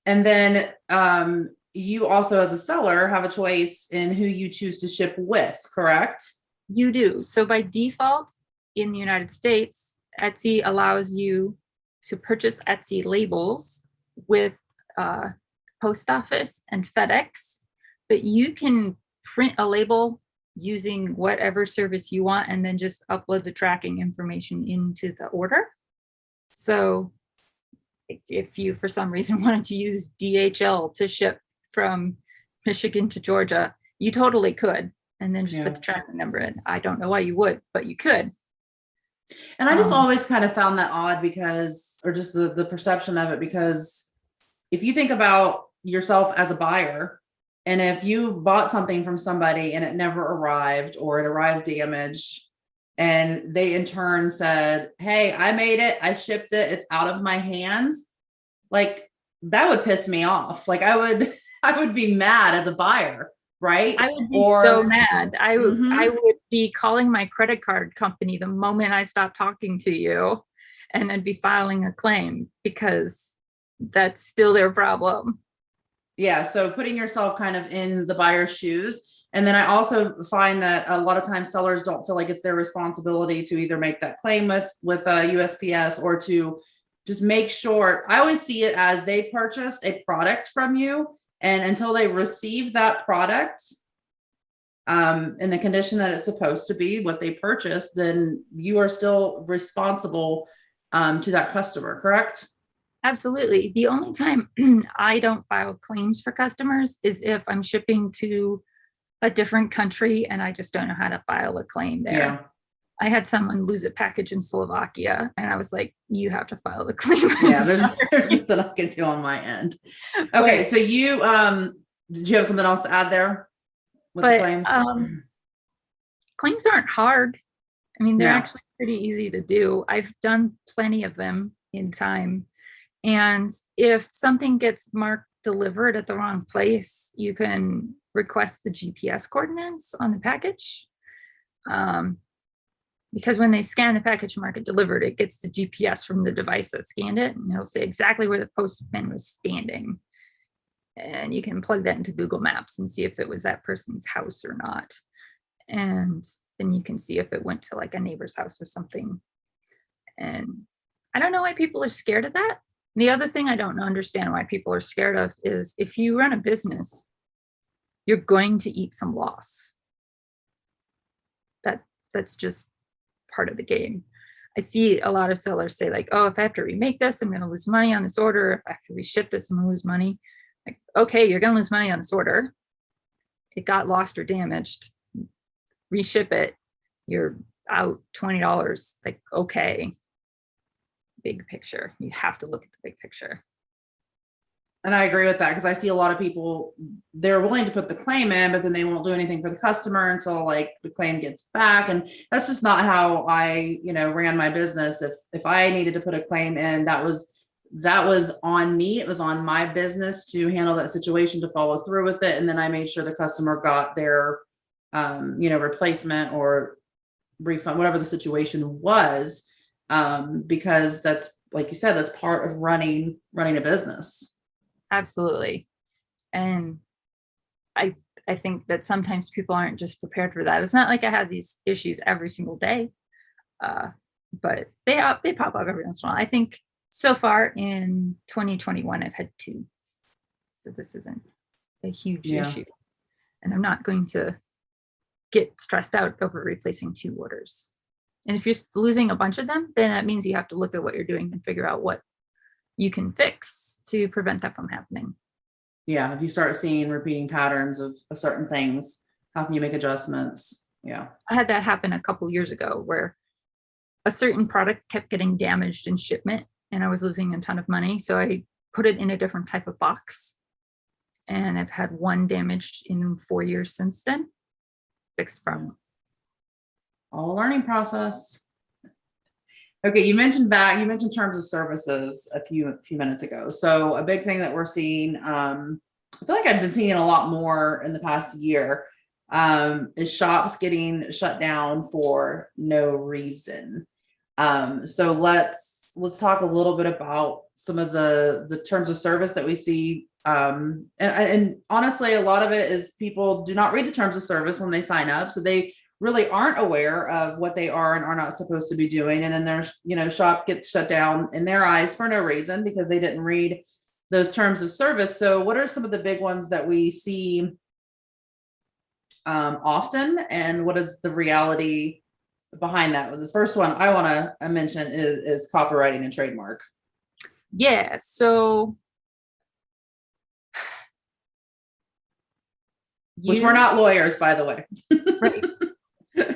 And then you also, as a seller, have a choice in who you choose to ship with, correct? You do. So by default, in the United States, Etsy allows you to purchase Etsy labels with Post Office and FedEx, but you can print a label using whatever service you want and then just upload the tracking information into the order. So if you, for some reason, wanted to use DHL to ship from Michigan to Georgia, you totally could, and then just put the tracking number in. I don't know why you would, but you could. And I just always kind of found that odd because, or just the perception of it, because if you think about yourself as a buyer, and if you bought something from somebody and it never arrived, or it arrived damaged, and they in turn said, hey, I made it, I shipped it, it's out of my hands, like, that would piss me off. Like, I would be mad as a buyer, right? I would be so mad. I would be calling my credit card company the moment I stopped talking to you, and I'd be filing a claim because that's still their problem. Yeah. So putting yourself kind of in the buyer's shoes. And then I also find that a lot of times sellers don't feel like it's their responsibility to either make that claim with USPS, or to just make sure. I always see it as they purchased a product from you, and until they receive that product in the condition that it's supposed to be, what they purchased, then you are still responsible to that customer, correct? Absolutely. The only time I don't file claims for customers is if I'm shipping to a different country and I just don't know how to file a claim there. Yeah. I had someone lose a package in Slovakia, and I was like, you have to file the claim. Yeah, there's nothing I can do on my end. Okay, so you did you have something else to add there with the claims? Claims aren't hard. I mean, they're actually pretty easy to do. I've done plenty of them in time. And if something gets marked delivered at the wrong place, you can request the GPS coordinates on the package. Because when they scan the package and mark it delivered, it gets the GPS from the device that scanned it, and it'll say exactly where the postman was standing. And you can plug that into Google Maps and see if it was that person's house or not. And then you can see if it went to like a neighbor's house or something. And I don't know why people are scared of that. The other thing I don't understand why people are scared of is if you run a business, you're going to eat some loss. That's just part of the game. I see a lot of sellers say like, oh, if I have to remake this, I'm going to lose money on this order. If I have to reship this, I'm going to lose money. Like, okay, you're going to lose money on this order. It got lost or damaged. Reship it. You're out $20. Like, okay. Big picture. You have to look at the big picture. And I agree with that, because I see a lot of people, they're willing to put the claim in, but then they won't do anything for the customer until like the claim gets back. And that's just not how I, ran my business. If I needed to put a claim in, that was on me. It was on my business to handle that situation, to follow through with it. And then I made sure the customer got their, replacement or refund, whatever the situation was. Because that's, like you said, that's part of running a business. Absolutely. And I think that sometimes people aren't just prepared for that. It's not like I have these issues every single day, but they pop up every once in a while. I think so far in 2021, I've had 2. So this isn't a huge issue. And I'm not going to get stressed out over replacing 2 orders. And if you're losing a bunch of them, then that means you have to look at what you're doing and figure out what you can fix to prevent that from happening. Yeah, if you start seeing repeating patterns of certain things, how can you make adjustments? Yeah. I had that happen a couple years ago where a certain product kept getting damaged in shipment and I was losing a ton of money. So I put it in a different type of box. And I've had 1 damaged in 4 years since then. Fixed problem. All learning process. Okay, you mentioned terms of services a few minutes ago. So a big thing that we're seeing, I feel like I've been seeing it a lot more in the past year, is shops getting shut down for no reason. So let's talk a little bit about some of the terms of service that we see. And honestly, a lot of it is people do not read the terms of service when they sign up. So they really aren't aware of what they are and are not supposed to be doing. And then there's, shop gets shut down in their eyes for no reason because they didn't read those terms of service. So what are some of the big ones that we see often, and what is the reality behind that? The first one I want to mention is copywriting and trademark. Yeah, so which we're not lawyers, by the way. Right.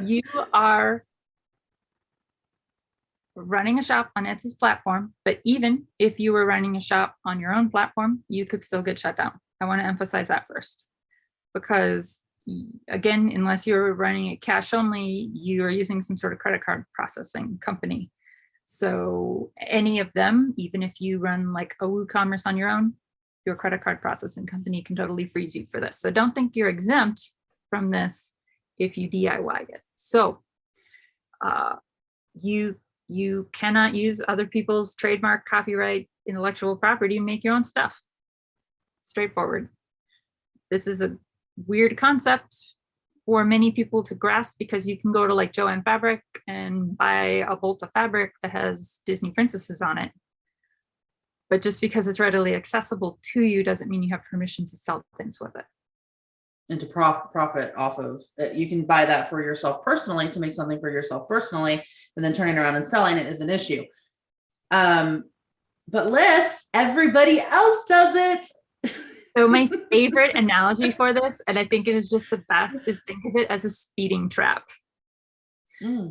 You are running a shop on Etsy's platform, but even if you were running a shop on your own platform, you could still get shut down. I want to emphasize that first, because again, unless you're running it cash only, you are using some sort of credit card processing company. So any of them, even if you run like a WooCommerce on your own, your credit card processing company can totally freeze you for this. So don't think you're exempt from this if you DIY it. So you cannot use other people's trademark, copyright, intellectual property and make your own stuff. Straightforward. This is a weird concept for many people to grasp, because you can go to like Joann Fabric and buy a bolt of fabric that has Disney princesses on it. But just because it's readily accessible to you doesn't mean you have permission to sell things with it. And to profit off of it. You can buy that for yourself personally, to make something for yourself personally, and then turning around and selling it is an issue. But Lis, everybody else does it. So my favorite analogy for this, and I think it is just the best, is think of it as a speeding trap.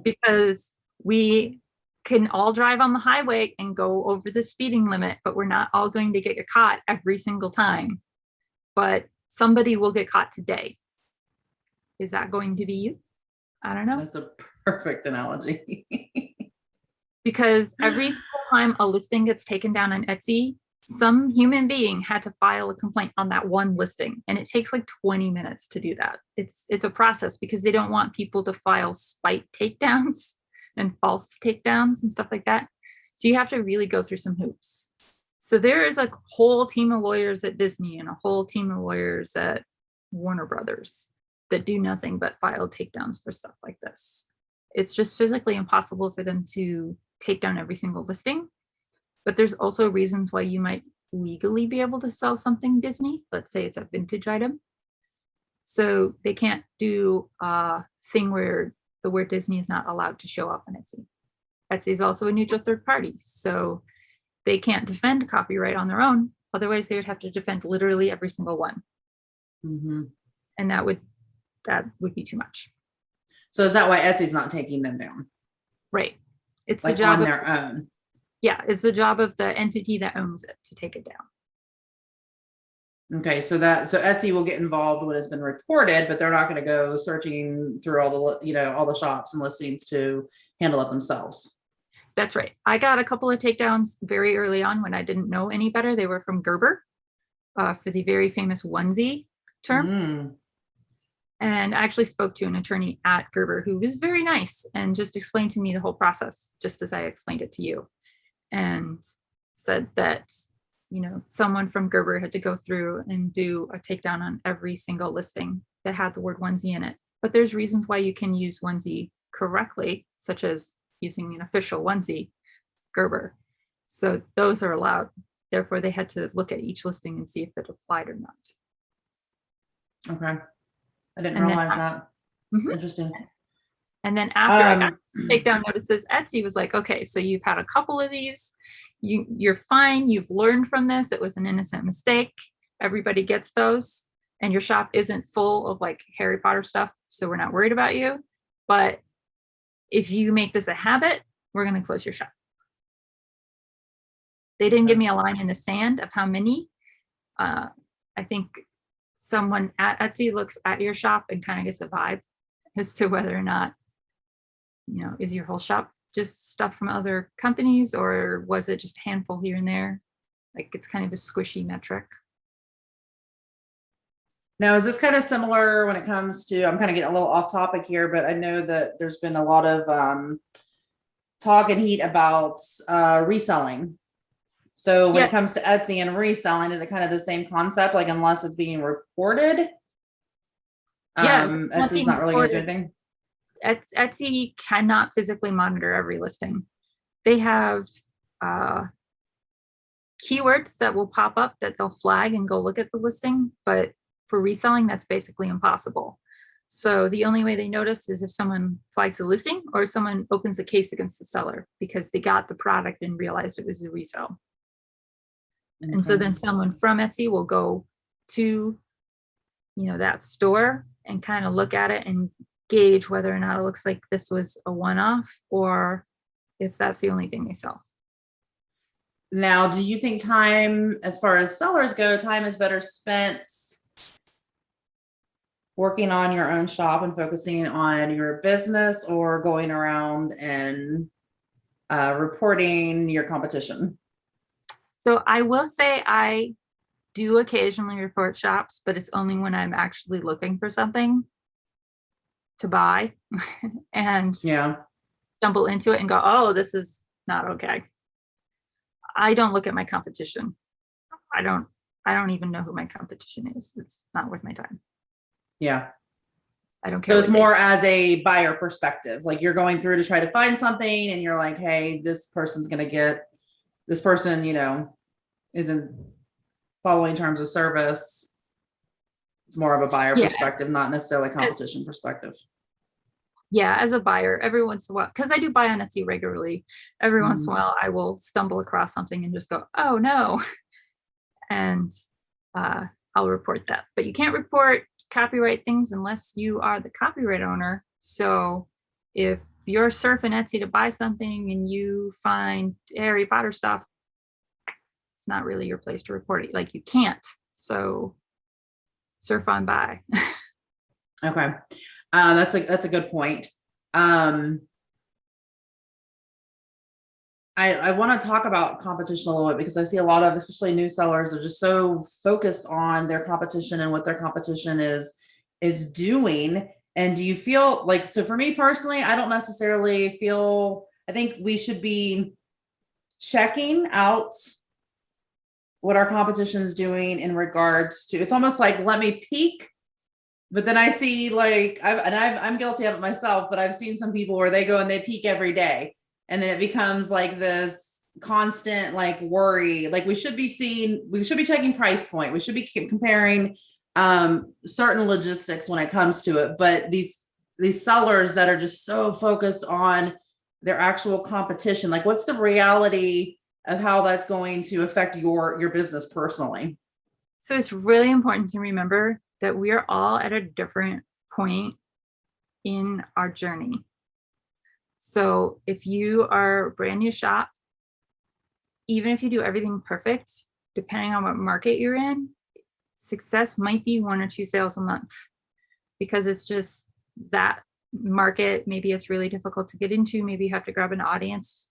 Because we can all drive on the highway and go over the speeding limit, but we're not all going to get caught every single time. But somebody will get caught today. Is that going to be you? I don't know. That's a perfect analogy. Because every single time a listing gets taken down on Etsy, some human being had to file a complaint on that one listing, and it takes like 20 minutes to do that. It's a process, because they don't want people to file spite takedowns and false takedowns and stuff like that. So you have to really go through some hoops. So there is a whole team of lawyers at Disney and a whole team of lawyers at Warner Brothers that do nothing but file takedowns for stuff like this. It's just physically impossible for them to take down every single listing. But there's also reasons why you might legally be able to sell something Disney. Let's say it's a vintage item. So they can't do a thing where the word Disney is not allowed to show up on Etsy. Etsy is also a neutral third party. So they can't defend copyright on their own. Otherwise, they would have to defend literally every single one. Mm-hmm. And that would be too much. So is that why Etsy's not taking them down? Right. It's like the job on of their own. Yeah, it's the job of the entity that owns it to take it down. Okay, so Etsy will get involved when it's been reported, but they're not going to go searching through all the shops and listings to handle it themselves. That's right. I got a couple of takedowns very early on when I didn't know any better. They were from Gerber for the very famous onesie term. And I actually spoke to an attorney at Gerber who was very nice and just explained to me the whole process, just as I explained it to you. And said that, someone from Gerber had to go through and do a takedown on every single listing that had the word onesie in it. But there's reasons why you can use onesie correctly, such as using an official onesie, Gerber. So those are allowed. Therefore, they had to look at each listing and see if it applied or not. Okay. I didn't realize that. Mhm. Interesting. And then after I got Um, takedown notices, Etsy was like, okay, so you've had a couple of these, you're fine, you've learned from this, it was an innocent mistake. Everybody gets those, and your shop isn't full of like Harry Potter stuff, so we're not worried about you. But if you make this a habit, we're going to close your shop. They didn't give me a line in the sand of how many. I think someone at Etsy looks at your shop and kind of gets a vibe as to whether or not, is your whole shop just stuff from other companies, or was it just a handful here and there? Like, it's kind of a squishy metric. Now, is this kind of similar when it comes to, I'm kind of getting a little off topic here, but I know that there's been a lot of talk and heat about reselling. So when it comes to Etsy and reselling, is it kind of the same concept? Like, unless it's being reported, Etsy's not really going to do anything. Etsy cannot physically monitor every listing. They have keywords that will pop up that they'll flag and go look at the listing, but for reselling, that's basically impossible. So the only way they notice is if someone flags a listing or someone opens a case against the seller because they got the product and realized it was a resale. Okay. And so then someone from Etsy will go to, that store and kind of look at it and gauge whether or not it looks like this was a one-off or if that's the only thing they sell. Now, do you think time, as far as sellers go, time is better spent working on your own shop and focusing on your business, or going around and reporting your competition? So I will say I do occasionally report shops, but it's only when I'm actually looking for something to buy and stumble into it and go, oh, this is not okay. I don't look at my competition. I don't even know who my competition is. It's not worth my time. Yeah. I don't care. So it's more as a buyer perspective. Like, you're going through to try to find something and you're like, hey, this person, isn't following terms of service. It's more of a buyer perspective, not necessarily competition perspective. Yeah, as a buyer, every once in a while, because I do buy on Etsy regularly, every once in a while I will stumble across something and just go, oh no. And I'll report that. But you can't report copyright things unless you are the copyright owner. So if you're surfing Etsy to buy something and you find Harry Potter stuff, it's not really your place to report it. Like, you can't. So surf on by. Okay. That's a good point. I want to talk about competition a little bit, because I see a lot of, especially new sellers, are just so focused on their competition and what their competition is doing. And do you feel like, so for me personally, I don't necessarily feel, I think we should be checking out what our competition is doing in regards to, it's almost like, let me peek. But then I see, like, I'm guilty of it myself, but I've seen some people where they go and they peek every day, and then it becomes like this constant, like, worry. Like, we should be checking price point. We should be comparing certain logistics when it comes to it. But these sellers that are just so focused on their actual competition, like, what's the reality of how that's going to affect your business personally? So it's really important to remember that we are all at a different point in our journey. So if you are a brand new shop, even if you do everything perfect, depending on what market you're in, success might be 1 or 2 sales a month, because it's just that market. Maybe it's really difficult to get into. Maybe you have to grab an audience,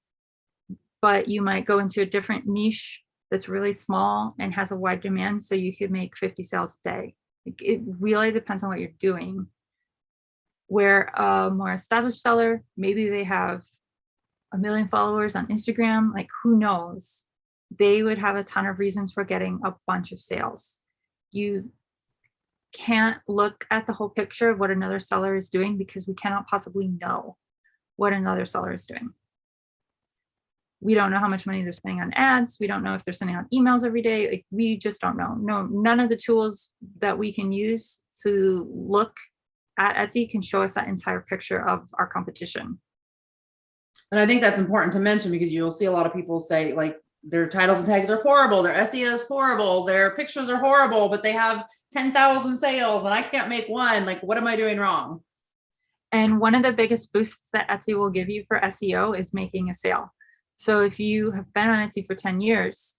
but you might go into a different niche that's really small and has a wide demand, so you could make 50 sales a day. It really depends on what you're doing. Where a more established seller, maybe they have 1 million followers on Instagram, like, who knows? They would have a ton of reasons for getting a bunch of sales. You can't look at the whole picture of what another seller is doing, because we cannot possibly know what another seller is doing. We don't know how much money they're spending on ads. We don't know if they're sending out emails every day. Like, we just don't know. No, none of the tools that we can use to look at Etsy can show us that entire picture of our competition. And I think that's important to mention because you'll see a lot of people say like their titles and tags are horrible, their SEO is horrible, their pictures are horrible, but they have 10,000 sales and I can't make one. Like, what am I doing wrong? And one of the biggest boosts that Etsy will give you for SEO is making a sale. So if you have been on Etsy for 10 years,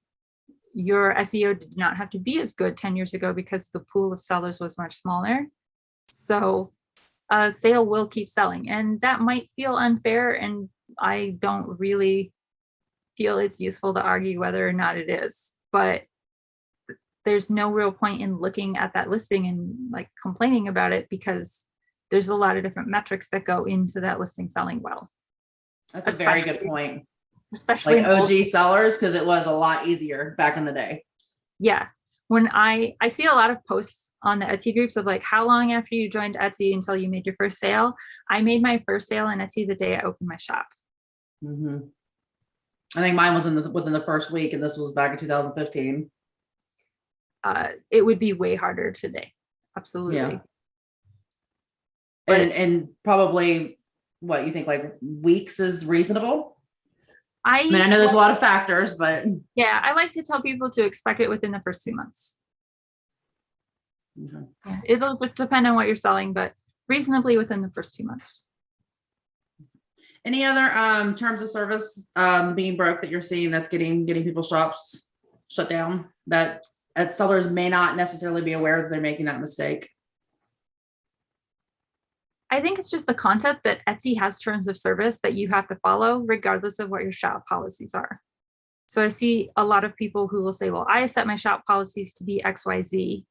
your SEO did not have to be as good 10 years ago because the pool of sellers was much smaller. So a sale will keep selling, and that might feel unfair, and I don't really feel it's useful to argue whether or not it is, but there's no real point in looking at that listing and like complaining about it because there's a lot of different metrics that go into that listing selling well. That's a very good point. Especially like OG sellers, because it was a lot easier back in the day. Yeah. When I see a lot of posts on the Etsy groups of like, how long after you joined Etsy until you made your first sale? I made my first sale on Etsy the day I opened my shop. Mm-hmm. I think mine was within the first week, and this was back in 2015. It would be way harder today. Absolutely. Yeah. And probably what you think, like weeks is reasonable? I mean, I know there's a lot of factors, but yeah, I like to tell people to expect it within the first 2 months. Okay. Yeah, it'll depend on what you're selling, but reasonably within the first 2 months. Any other terms of service being broke that you're seeing that's getting people's shops shut down that sellers may not necessarily be aware that they're making that mistake? I think it's just the concept that Etsy has terms of service that you have to follow regardless of what your shop policies are. So I see a lot of people who will say, well, I set my shop policies to be XYZ,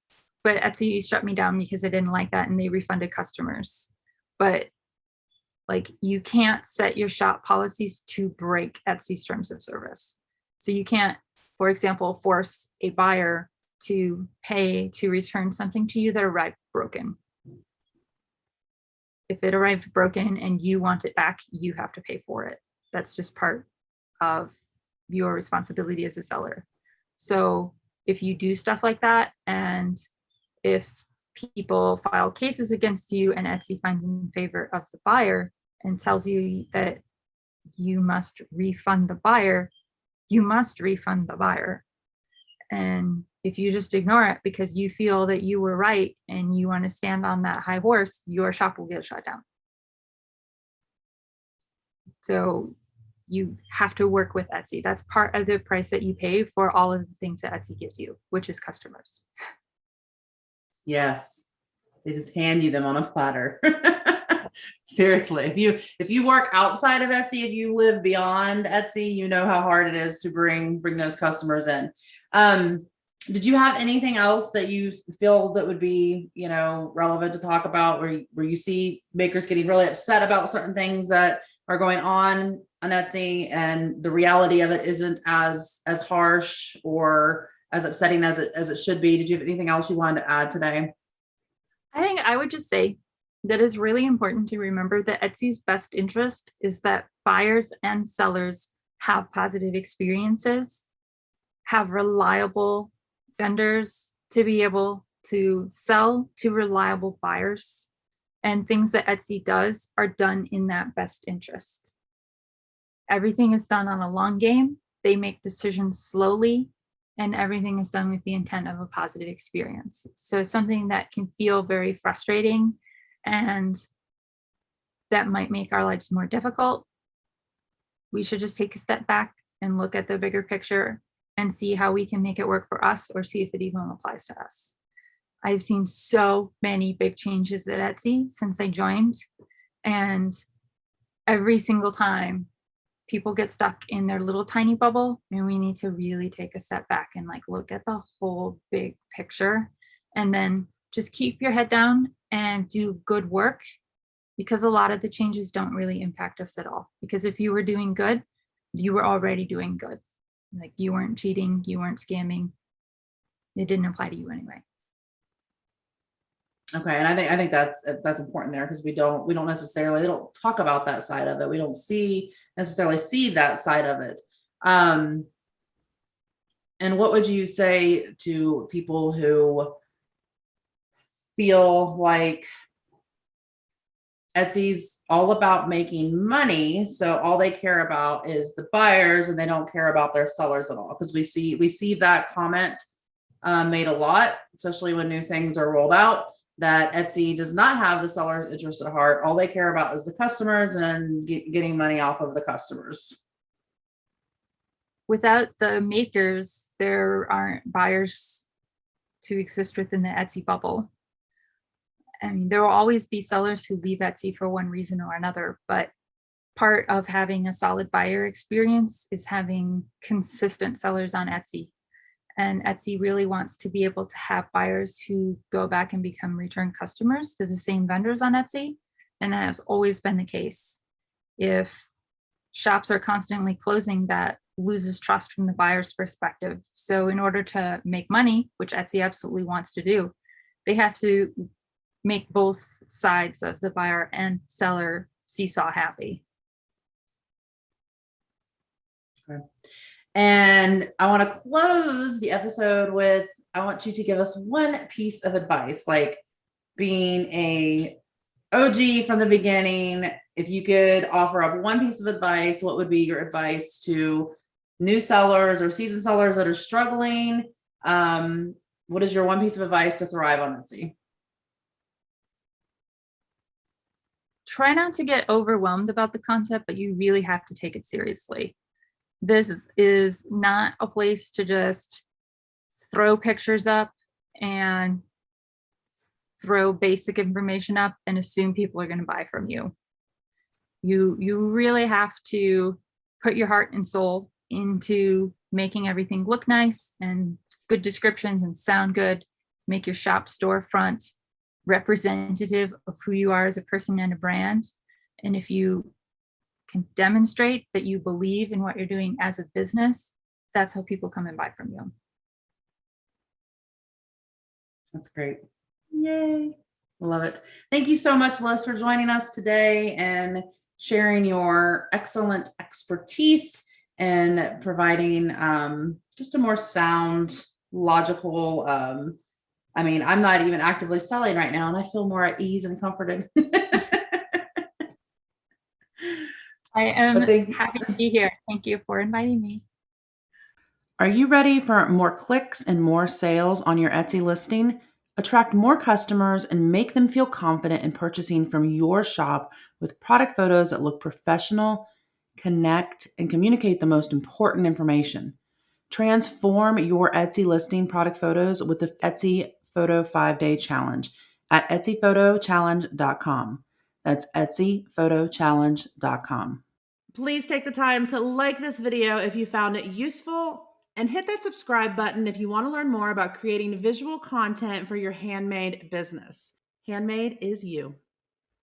but Etsy shut me down because I didn't like that and they refunded customers. But like, you can't set your shop policies to break Etsy's terms of service. So you can't, for example, force a buyer to pay to return something to you that arrived broken. If it arrived broken and you want it back, you have to pay for it. That's just part of your responsibility as a seller. So if you do stuff like that, and if people file cases against you and Etsy finds in favor of the buyer and tells you that you must refund the buyer, you must refund the buyer. And if you just ignore it because you feel that you were right and you want to stand on that high horse, your shop will get shut down. So you have to work with Etsy. That's part of the price that you pay for all of the things that Etsy gives you, which is customers. Yes. They just hand you them on a platter. Seriously, if you work outside of Etsy, if you live beyond Etsy, you know how hard it is to bring those customers in. Did you have anything else that you feel that would be, relevant to talk about where you see makers getting really upset about certain things that are going on Etsy and the reality of it isn't as harsh or as upsetting as it should be? Did you have anything else you wanted to add today? I think I would just say that it's really important to remember that Etsy's best interest is that buyers and sellers have positive experiences, have reliable vendors to be able to sell to reliable buyers, and things that Etsy does are done in that best interest. Everything is done on a long game. They make decisions slowly, and everything is done with the intent of a positive experience. So something that can feel very frustrating and that might make our lives more difficult, we should just take a step back and look at the bigger picture and see how we can make it work for us, or see if it even applies to us. I've seen so many big changes at Etsy since I joined, and every single time people get stuck in their little tiny bubble, and we need to really take a step back and look at the whole big picture, and then just keep your head down and do good work, because a lot of the changes don't really impact us at all. Because if you were doing good, you were already doing good. You weren't cheating, you weren't scamming. It didn't apply to you anyway. Okay, and I think that's important there, because we don't necessarily, they don't talk about that side of it. We don't necessarily see that side of it. And what would you say to people who feel like Etsy's all about making money. So all they care about is the buyers, and they don't care about their sellers at all. Because we see that comment made a lot, especially when new things are rolled out, that Etsy does not have the seller's interest at heart. All they care about is the customers and getting money off of the customers. Without the makers, there aren't buyers to exist within the Etsy bubble. I mean, there will always be sellers who leave Etsy for one reason or another, but part of having a solid buyer experience is having consistent sellers on Etsy. And Etsy really wants to be able to have buyers who go back and become return customers to the same vendors on Etsy. And that has always been the case. If shops are constantly closing, that loses trust from the buyer's perspective. So in order to make money, which Etsy absolutely wants to do, they have to make both sides of the buyer and seller seesaw happy. Okay. And I want to close the episode with, I want you to give us one piece of advice, like being a OG from the beginning. If you could offer up one piece of advice, what would be your advice to new sellers or seasoned sellers that are struggling? What is your one piece of advice to thrive on Etsy? Try not to get overwhelmed about the concept, but you really have to take it seriously. This is not a place to just throw pictures up and throw basic information up and assume people are going to buy from you. You really have to put your heart and soul into making everything look nice and good descriptions and sound good, make your shop storefront representative of who you are as a person and a brand. And if you can demonstrate that you believe in what you're doing as a business, that's how people come and buy from you. That's great. Yay. Love it. Thank you so much, Lis, for joining us today and sharing your excellent expertise and providing just a more sound, logical, I mean, I'm not even actively selling right now, and I feel more at ease and comforted. I am happy to be here. Thank you for inviting me. Are you ready for more clicks and more sales on your Etsy listing? Attract more customers and make them feel confident in purchasing from your shop with product photos that look professional, connect, and communicate the most important information. Transform your Etsy listing product photos with the Etsy Photo 5-Day Challenge at etsyphotochallenge.com. That's etsyphotochallenge.com. Please take the time to like this video if you found it useful, and hit that subscribe button if you want to learn more about creating visual content for your handmade business. Handmade is you.